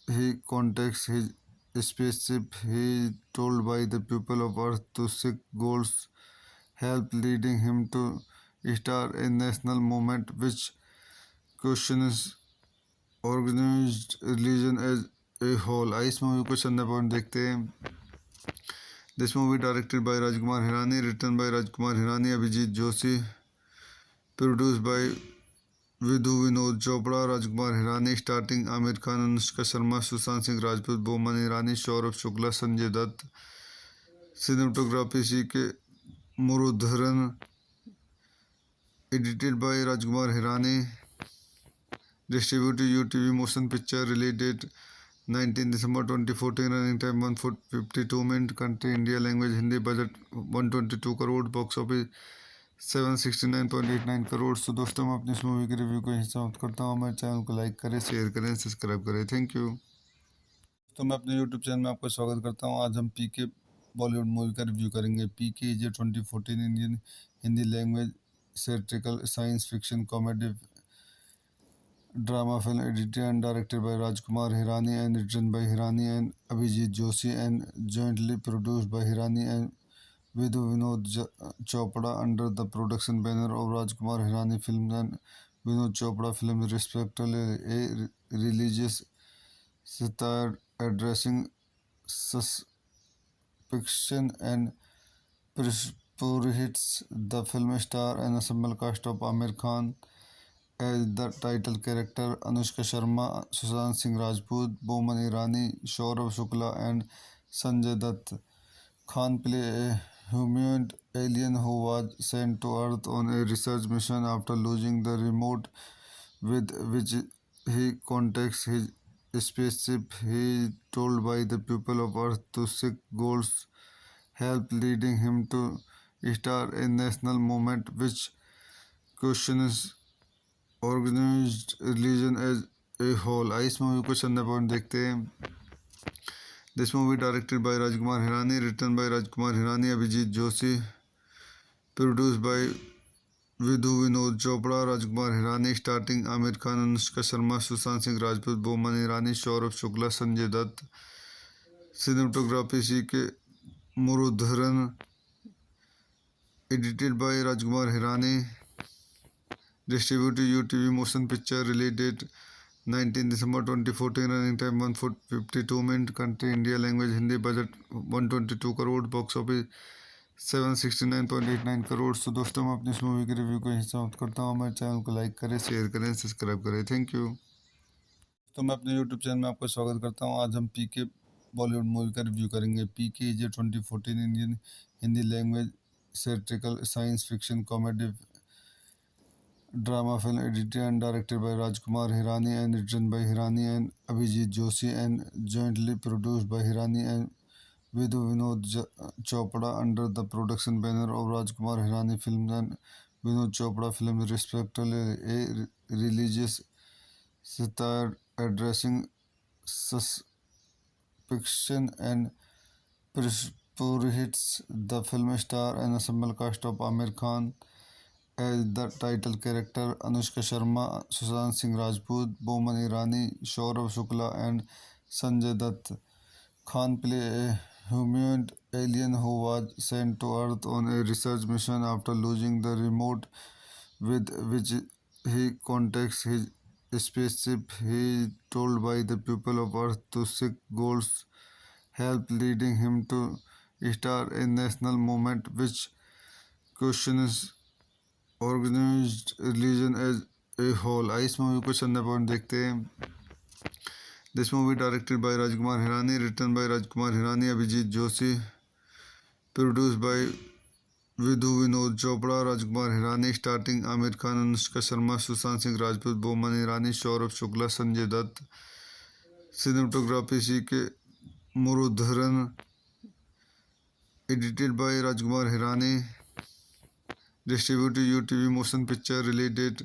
he contacts his spaceship. He is told by the people of Earth to seek God's help, leading him to start a national movement which questions organized religion as a whole. इस movie को चंदा point देखते हैं. This movie directed by Rajkumar Hirani, written by Rajkumar Hirani, Abhijit Joshi, produced by Vidhu Vinod Chopra, Rajkumar Hirani, starting Amir Khan, Anushka Sharma, Sushant Singh Rajput, Boman Irani, Saurabh Shukla, Sanjay Dutt. Cinematography C.K. Murudharan, edited by Rajkumar Hirani, distributed UTV Motion Picture, release date 19 December 2014, running time 152 minutes, country India, language Hindi, budget 122 crore, box office 769.89 crore. तो दोस्तों मैं अपनी इस movie के review को यहीं समाप्त करता हूँ. हमारे चैनल को लाइक करें, शेयर करें, सब्सक्राइब करें. Thank you. तो मैं अपने यूट्यूब चैनल में आपका स्वागत करता हूँ. आज हम पीके बॉलीवुड मूवी का रिव्यू करेंगे. PK is a 2014 Indian Hindi language satirical science fiction comedy drama film edited and directed by Rajkumar Hirani and written by Hirani and Abhijit Joshi and jointly produced by Hirani and Vidhu Vinod Chopra under the production banner of Rajkumar Hirani Films and Vinod Chopra Films, respectively. A religious satire addressing suspicion and pursuits. The film star an ensemble cast of Amir Khan as the title character, Anushka Sharma, Sushant Singh Rajput, Boman Irani, Saurabh Shukla, and Sanjay Dutt. Khan play a human alien who was sent to Earth on a research mission after losing the remote with which he contacts his spaceship. He is told by the people of Earth to seek God's help, leading him to start a national movement which questions organized religion as a whole. इस movie को चंदा point देखते हैं. This movie directed by Rajkumar Hirani, written by Rajkumar Hirani, Abhijit Joshi, produced by Vidhu Vinod Chopra, Rajkumar Hirani, starting Amir Khan, Anushka Sharma, Sushant Singh Rajput, Boman Irani, Saurabh Shukla, Sanjay Dutt. Cinematography C.K. Murudharan, edited by Rajkumar Hirani, distributed UTV Motion Picture, release date 19 December 2014, running time 152 minutes, country India, language Hindi, budget 122 crore, box office 769.89 crore. तो दोस्तों मैं अपनी इस movie के review को यहीं समाप्त करता हूँ. हमारे चैनल को लाइक करें, शेयर करें, सब्सक्राइब करें. Thank you. तो मैं अपने यूट्यूब चैनल में आपका स्वागत करता हूँ. आज हम पीके बॉलीवुड मूवी का रिव्यू करेंगे. PK is a 2014 Indian Hindi language satirical science fiction comedy drama film edited and directed by Rajkumar Hirani and written by Hirani and Abhijit Joshi and jointly produced by Hirani and Vidhu Vinod Chopra under the production banner of Rajkumar Hirani Films and Vinod Chopra Films, respectively. A religious satire addressing suspicion and pursuits. The film star an ensemble cast of Amir Khan as the title character, Anushka Sharma, Sushant Singh Rajput, Boman Irani, Saurabh Shukla, and Sanjay Dutt. Khan play a human alien who was sent to Earth on a research mission after losing the remote with which he contacts his spaceship. He is told by the people of Earth to seek God's help, leading him to start a national movement which questions organized religion as a whole. इस movie को चंदा point देखते हैं. This movie directed by Rajkumar Hirani, written by Rajkumar Hirani, Abhijit Joshi, produced by Vidhu Vinod Chopra, Rajkumar Hirani, starring Amir Khan, Anushka Sharma, Sushant Singh Rajput, Boman Irani, Saurabh Shukla, Sanjay Dutt. Cinematography C.K. Murudharan, edited by Rajkumar Hirani, distributed UTV Motion Picture, release date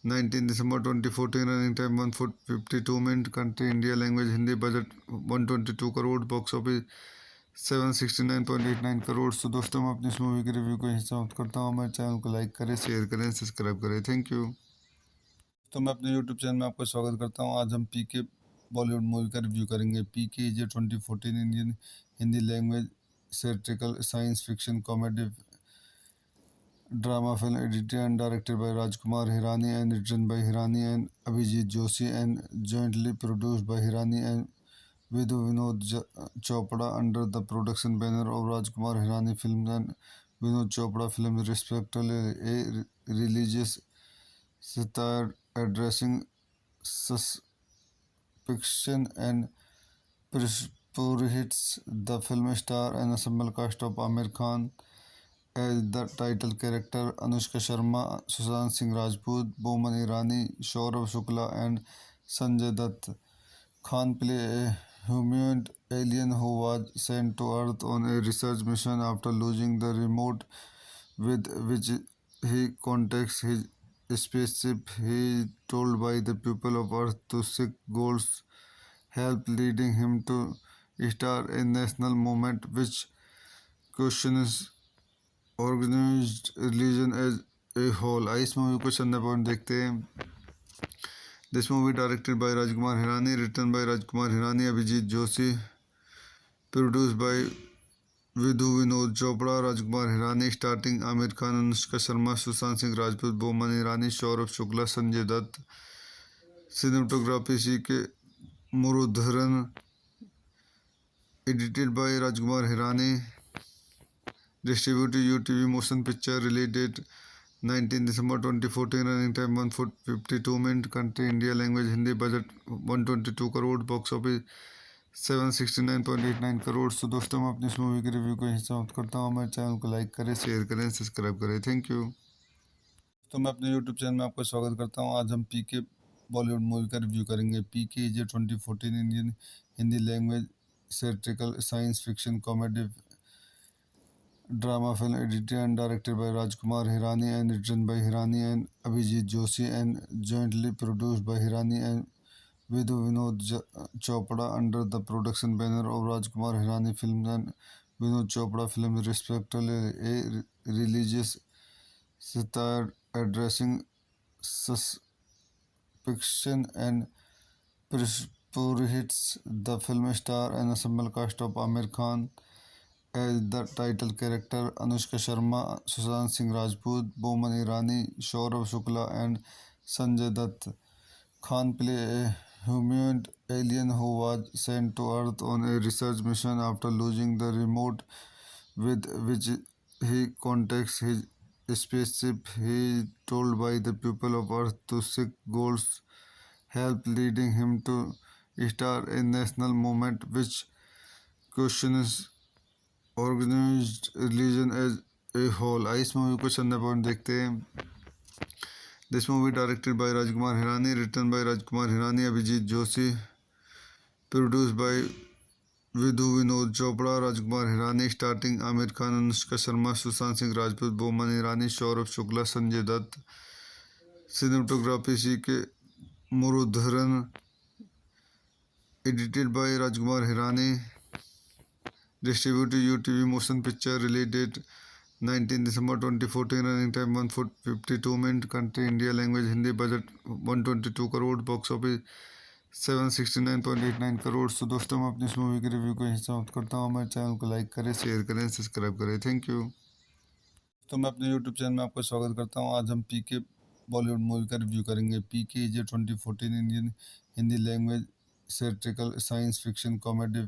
19 December 2014, running time 152 minutes, country India, language Hindi, budget 122 crore, box office 769.89 crore. तो दोस्तों मैं अपनी इस movie के review को यहीं समाप्त करता हूँ। हमारे चैनल को लाइक करें, शेयर करें, सब्सक्राइब करें। Thank you. तो मैं अपने यूट्यूब चैनल में आपका स्वागत करता हूँ। आज हम पीके बॉलीवुड मूवी का रिव्यू करेंगे। PK is a 2014 Indian Hindi language satirical science fiction comedy drama film edited and directed by Rajkumar Hirani and written by Hirani and Abhijit Joshi and jointly produced by Hirani and Vidhu Vinod Chopra under the production banner of Rajkumar Hirani Films and Vinod Chopra Films, respectively. A religious satire addressing suspicion and pursuits. The film star an ensemble cast of Amir Khan as the title character, Anushka Sharma, Sushant Singh Rajput, Boman Irani, Saurabh Shukla, and Sanjay Dutt. Khan plays a humanoid alien who was sent to Earth on a research mission after losing the remote with which he contacts his spaceship. He is told by the people of Earth to seek God's help, leading him to start a national movement which questions organized religion as a whole. इस movie को चंदा point देखते हैं। This movie directed by Rajkumar Hirani, written by Rajkumar Hirani, Abhijit Joshi, produced by Vidhu Vinod Chopra, Rajkumar Hirani, starting Aamir Khan, Anushka Sharma, Sushant Singh Rajput, Boman Irani, Saurabh Shukla, Sanjay Dutt. Cinematography C.K. Murudharan, edited by Rajkumar Hirani, distributed UTV Motion Picture, release date 19 December 2014, running time 152 minutes, country India, language Hindi, budget 122 crore, box office 769.89 crore. तो दोस्तों मैं अपनी इस movie के review को यहीं समाप्त करता हूँ। हमारे चैनल को लाइक करें, शेयर करें, सब्सक्राइब करें। Thank you. तो मैं अपने यूट्यूब चैनल में आपका स्वागत करता हूँ। आज हम पीके बॉलीवुड मूवी का रिव्यू करेंगे। PK is a 2014 Indian Hindi language satirical science fiction comedy drama film edited and directed by Rajkumar Hirani and written by Hirani and Abhijit Joshi and jointly produced by Hirani and Vidhu Vinod Chopra under the production banner of Rajkumar Hirani Films and Vinod Chopra Films, respectively. A religious satire addressing suspicion and pursuits. The film star an ensemble cast of Amir Khan as the title character, Anushka Sharma, Sushant Singh Rajput, Boman Irani, Saurabh Shukla, and Sanjay Dutt. Khan plays a humanoid alien who was sent to Earth on a research mission after losing the remote with which he contacts his spaceship. He is told by the people of Earth to seek God's help, leading him to start a national movement which questions organized religion as a whole. इस movie को चंदा point देखते हैं। This movie directed by Rajkumar Hirani, written by Rajkumar Hirani, Abhijit Joshi, produced by Vidhu Vinod Chopra, Rajkumar Hirani, starting Aamir Khan, Anushka Sharma, Sushant Singh Rajput, Boman Irani, Saurabh Shukla, Sanjay Dutt. Cinematography C.K. Murudharan, edited by Rajkumar Hirani, distributed UTV Motion Picture, release date 19 December 2014, running time 152 minutes, country India, language Hindi, budget 122 crore, box office 769.89 crore. तो दोस्तों मैं अपनी इस movie के review को यहीं समाप्त करता हूँ। हमारे चैनल को लाइक करें, शेयर करें, सब्सक्राइब करें। Thank you. तो मैं अपने यूट्यूब चैनल में आपका स्वागत करता हूँ। आज हम पीके बॉलीवुड मूवी का रिव्यू करेंगे। PK is a 2014 Indian Hindi language satirical science fiction comedy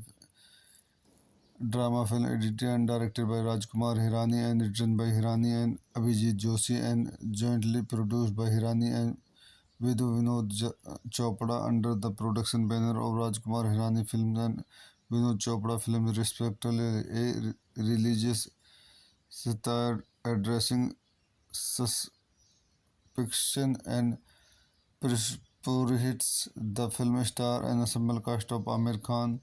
drama film edited and directed by Rajkumar Hirani and written by Hirani and Abhijit Joshi and jointly produced by Hirani and with Chopra under the production banner of Rajkumar Hirani Films and Vinod Chopra Films, respectively, a religious satire addressing suspicion and pursuits. The film star an ensemble cast of Amir Khan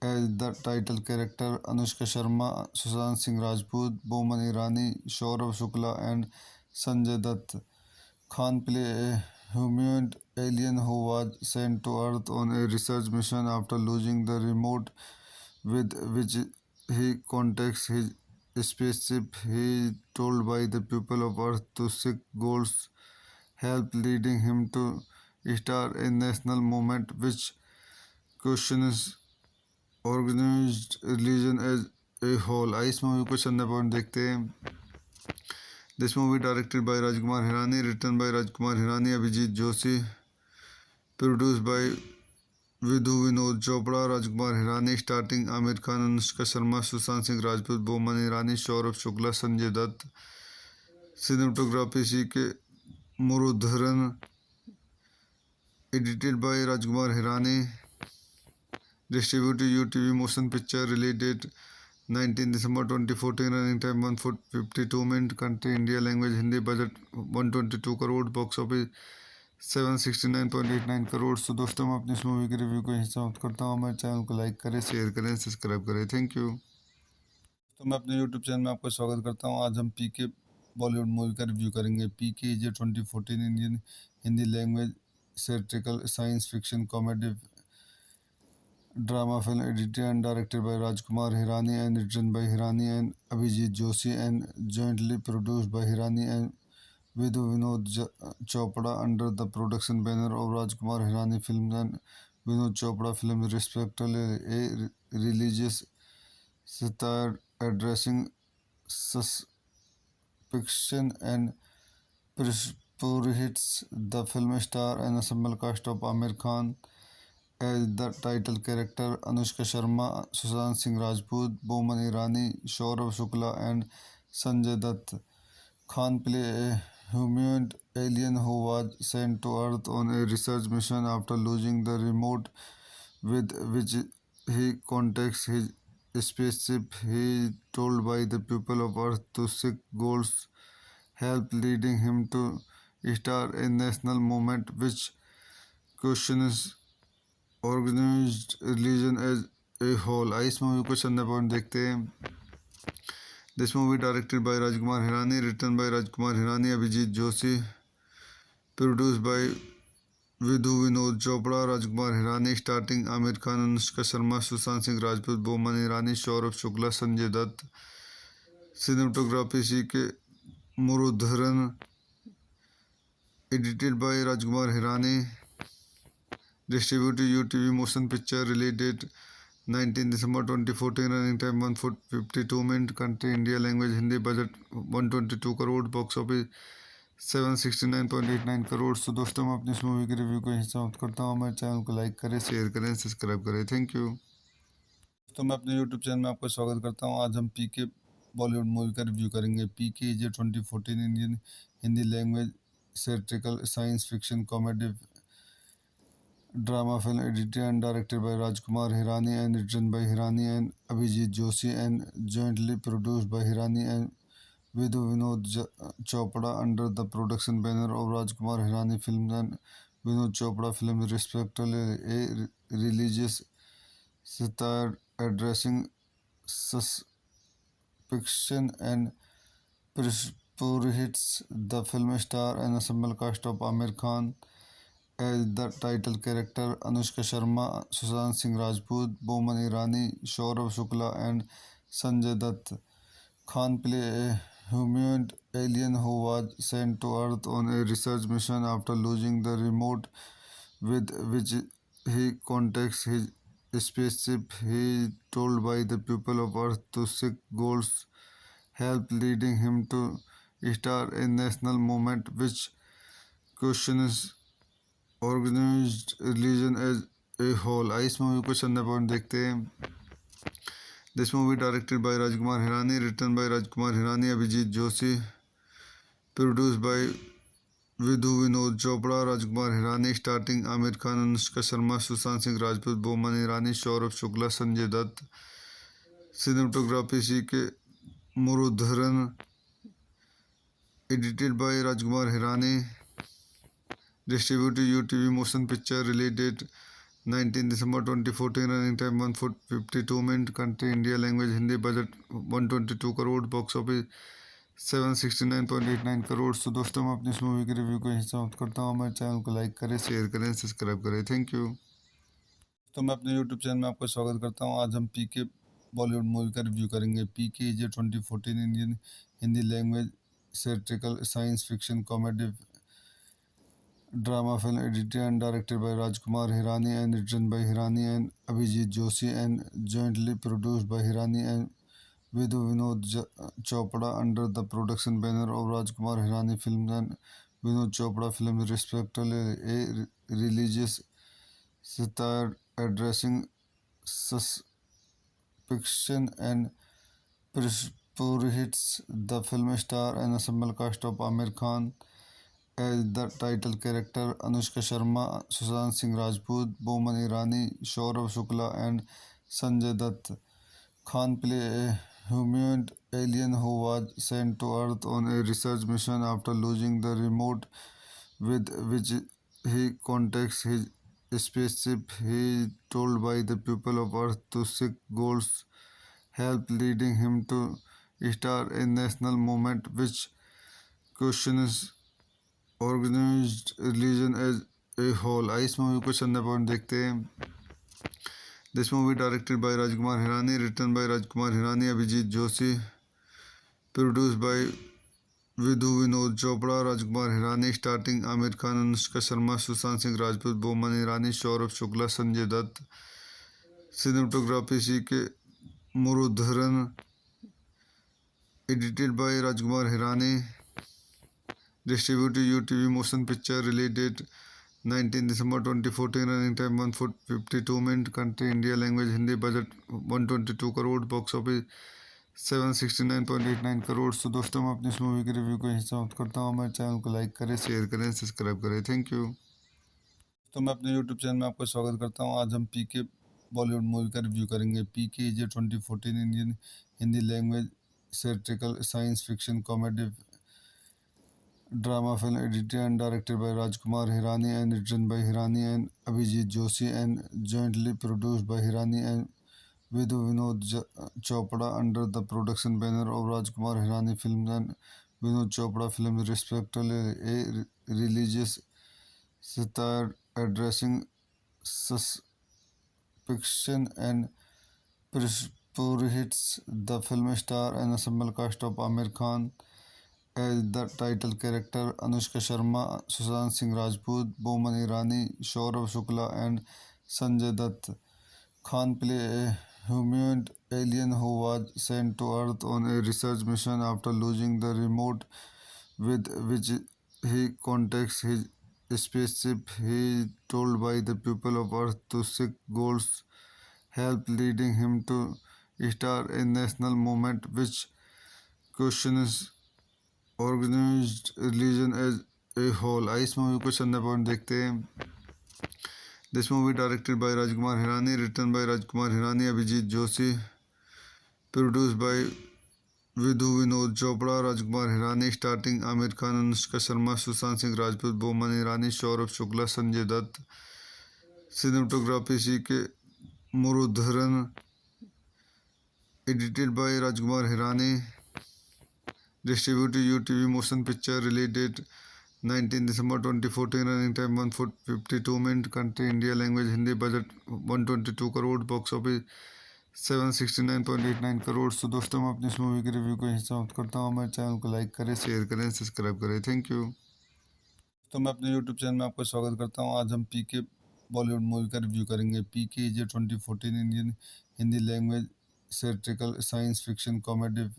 as the title character, Anushka Sharma, Sushant Singh Rajput, Boman Irani, Saurabh Shukla, and Sanjay Dutt. Khan play a humanoid alien who was sent to Earth on a research mission after losing the remote with which he contacts his spaceship. He is told by the people of Earth to seek God's help, leading him to start a national movement which questions organized religion as a whole. इस movie को चंदा point देखते हैं. This movie directed by Rajkumar Hirani, written by Rajkumar Hirani, Abhijit Joshi, produced by Vidhu Vinod Chopra, Rajkumar Hirani, starting Amir Khan, Anushka Sharma, Sushant Singh Rajput, Boman Irani, Saurabh Shukla, Sanjay Dutt. Cinematography C.K. Murudharan, edited by Rajkumar Hirani, distributed UTV Motion Picture, release date 19 December 2014, running time 152 minutes, country India, language Hindi, budget 122 crore, box office 769.89 crore. तो दोस्तों मैं अपनी इस movie के review को यहीं समाप्त करता हूँ. हमारे चैनल को लाइक करें, शेयर करें, सब्सक्राइब करें. Thank you. तो मैं अपने यूट्यूब चैनल में आपका स्वागत करता हूँ. आज हम पीके बॉलीवुड मूवी का रिव्यू करेंगे. PK is a 2014 Indian Hindi language satirical science fiction comedy drama film edited and directed by Rajkumar Hirani and written by Hirani and Abhijit Joshi and jointly produced by Hirani and Vidhu Vinod Chopra under the production banner of Rajkumar Hirani Films and Vinod Chopra Films, respectively, a religious satire addressing suspicion and pursuits. The film star an ensemble cast of Amir Khan as the title character, Anushka Sharma, Sushant Singh Rajput, Boman Irani, Saurabh Shukla, and Sanjay Dutt. Khan play a humanoid alien who was sent to Earth on a research mission after losing the remote with which he contacts his spaceship. He is told by the people of Earth to seek God's help, leading him to start a national movement which questions organized religion as a whole. इस movie को चंदा point देखते हैं. This movie directed by Rajkumar Hirani, written by Rajkumar Hirani, Abhijit Joshi, produced by Vidhu Vinod Chopra, Rajkumar Hirani, starting Amir Khan, Anushka Sharma, Sushant Singh Rajput, Boman Irani, Saurabh Shukla, Sanjay Dutt. Cinematography C.K. Murudharan, edited by Rajkumar Hirani, distributed UTV Motion Picture, release date 19 December 2014, running time 152 minutes, country India, language Hindi, budget 122 crore, box office 769.89 crore. तो दोस्तों मैं अपनी इस movie के review को यहीं समाप्त करता हूँ. हमारे चैनल को लाइक करें, शेयर करें, सब्सक्राइब करें. Thank you. तो मैं अपने यूट्यूब चैनल में आपका स्वागत करता हूँ. आज हम पीके बॉलीवुड मूवी का रिव्यू करेंगे. PK is a 2014 Indian Hindi language satirical science fiction comedy drama film edited and directed by Rajkumar Hirani and written by Hirani and Abhijit Joshi and jointly produced by Hirani and Vidhu Vinod Chopra under the production banner of Rajkumar Hirani Films and Vinod Chopra Films, respectively, a religious satire addressing suspicion and pursuits. The film star an ensemble cast of Amir Khan as the title character, Anushka Sharma, Sushant Singh Rajput, Boman Irani, Saurabh Shukla, and Sanjay Dutt. Khan play a humanoid alien who was sent to Earth on a research mission after losing the remote with which he contacts his spaceship. He is told by the people of Earth to seek God's help, leading him to start a national movement which questions organized religion as a whole. इस movie को चंदा point देखते हैं. This movie directed by Rajkumar Hirani, written by Rajkumar Hirani, Abhijit Joshi, produced by Vidhu Vinod Chopra, Rajkumar Hirani, starting Amir Khan, Anushka Sharma, Sushant Singh Rajput, Boman Irani, Saurabh Shukla, Sanjay Dutt. Cinematography C.K. Murudharan, edited by Rajkumar Hirani, distributed UTV Motion Picture, release date 19 December 2014, running time 152 minutes, country India, language Hindi, budget 122 crore, box office 769.89 crore. तो दोस्तों मैं अपनी इस movie के review को यहीं समाप्त करता हूँ। हमारे चैनल को लाइक करें, शेयर करें, सब्सक्राइब करें। Thank you. तो मैं अपने यूट्यूब चैनल में आपका स्वागत करता हूँ। आज हम पीके बॉलीवुड मूवी का रिव्यू करेंगे। PK is a 2014 Indian Hindi language satirical science fiction comedy drama film edited and directed by Rajkumar Hirani and written by Hirani and Abhijit Joshi and jointly produced by Hirani and Vidhu Vinod Chopra under the production banner of Rajkumar Hirani Films and Vinod Chopra Films respectively. A religious satire addressing suspicion and pursuits. The film star an ensemble cast of Amir Khan as the title character, Anushka Sharma, Sushant Singh Rajput, Boman Irani, Saurabh Shukla, and Sanjay Dutt. Khan play a humanoid alien who was sent to Earth on a research mission after losing the remote with which he contacts his spaceship. He is told by the people of Earth to seek God's help, leading him to start a national movement which questions organised religion as a whole. I इस movie को चंदा point देखते हैं। This movie directed by Rajkumar Hirani, written by Rajkumar Hirani, Abhijit Joshi, produce by Vidhu Vinod Chopra, Rajkumar Hirani, starting Aamir Khan, Anushka Sharma, Sushant Singh Rajput, Boman Irani, Saurabh Shukla, Sanjay Dutt. Cinematography C K Murudharan, edited by Rajkumar Hirani, distributed UTV Motion Picture, release date 19 December 2014, running time 152 minutes, country India, language Hindi, budget 122 crore, box office 769.89 crore. तो दोस्तों मैं अपनी इस movie के review को यहीं समाप्त करता हूँ। हमारे चैनल को लाइक करें, शेयर करें, सब्सक्राइब करें। Thank you. तो मैं अपने यूट्यूब चैनल में आपका स्वागत करता हूँ। आज हम पीके बॉलीवुड मूवी का रिव्यू करेंगे। PK is a 2014 Indian Hindi language satirical science fiction comedy drama film edited and directed by Rajkumar Hirani and written by Hirani and Abhijit Joshi and jointly produced by Hirani and Vidhu Vinod Chopra under the production banner of Rajkumar Hirani Films and Vinod Chopra Films respectively. A religious satire addressing suspicion and pursuits. The film star an ensemble cast of Amir Khan as the title character, Anushka Sharma, Sushant Singh Rajput, Boman Irani, Saurabh Shukla, and Sanjay Dutt. Khan play a humanoid alien who was sent to Earth on a research mission after losing the remote with which he contacts his spaceship. He is told by the people of Earth to seek God's help, leading him to start a national movement which questions organised religion as a whole. I इस movie को चंदा point देखते हैं। This movie directed by Rajkumar Hirani, written by Rajkumar Hirani, Abhijit Joshi, produce by Vidhu Vinod Chopra, Rajkumar Hirani, starting Aamir Khan, Anushka Sharma, Sushant Singh Rajput, Boman Irani, Saurabh Shukla, Sanjay Dutt. Cinematography C K Murudharan, edited by Rajkumar Hirani, distributed UTV Motion Picture, release date 19 December 2014, running time 152 minutes, country India, language Hindi, budget 122 crore, box office 769.89 crore. तो दोस्तों मैं अपनी इस movie के review को यहीं समाप्त करता हूँ। हमारे चैनल को लाइक करें, शेयर करें, सब्सक्राइब करें। Thank you. तो मैं अपने यूट्यूब चैनल में आपका स्वागत करता हूँ। आज हम पीके बॉलीवुड मूवी का रिव्यू करेंगे। PK is a 2014 Indian Hindi language satirical science fiction comedy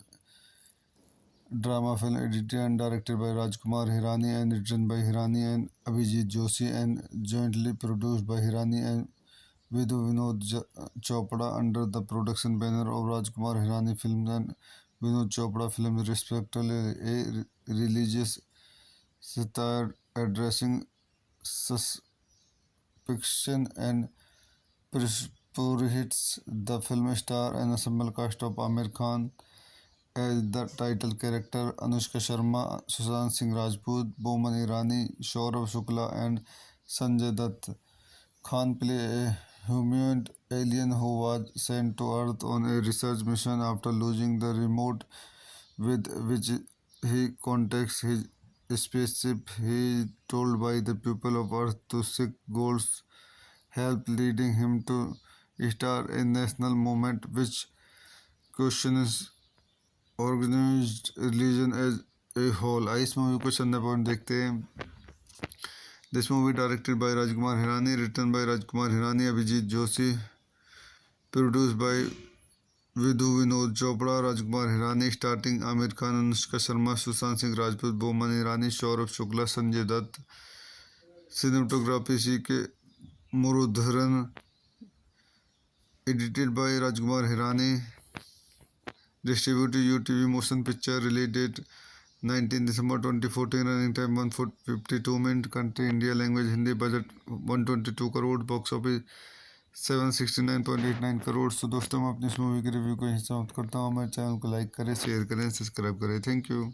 drama film edited and directed by Rajkumar Hirani and written by Hirani and Abhijit Joshi and jointly produced by Hirani and Vidhu Vinod Chopra under the production banner of Rajkumar Hirani Films and Vinod Chopra Films respectively. A religious satire addressing suspicion and pursuits. The film star an ensemble cast of Amir Khan as the title character, Anushka Sharma, Sushant Singh Rajput, Boman Irani, Saurabh Shukla, and Sanjay Dutt. Khan played a humanoid alien who was sent to Earth on a research mission after losing the remote with which he contacts his spaceship. He is told by the people of Earth to seek God's help, leading him to start a national movement which questions organized religion as a whole. इस movie को चंदा point देखते हैं. This movie directed by Rajkumar Hirani, written by Rajkumar Hirani, Abhijit Joshi, produced by Vidhu Vinod Chopra, Rajkumar Hirani, starting Amir Khan, Anushka Sharma, Sushant Singh Rajput, Boman Irani, Saurabh Shukla, Sanjay Dutt. Cinematography C.K. Murudharan, edited by Rajkumar Hirani, distributed UTV Motion Picture, release date 19 December 2014, running time 152 minutes, country India, language Hindi, budget 122 crore, box office 769.89 crore. तो दोस्तों मैं अपनी इस movie के review को यहीं समाप्त करता हूँ. हमारे चैनल को लाइक करें, शेयर करें, सब्सक्राइब करें. Thank you.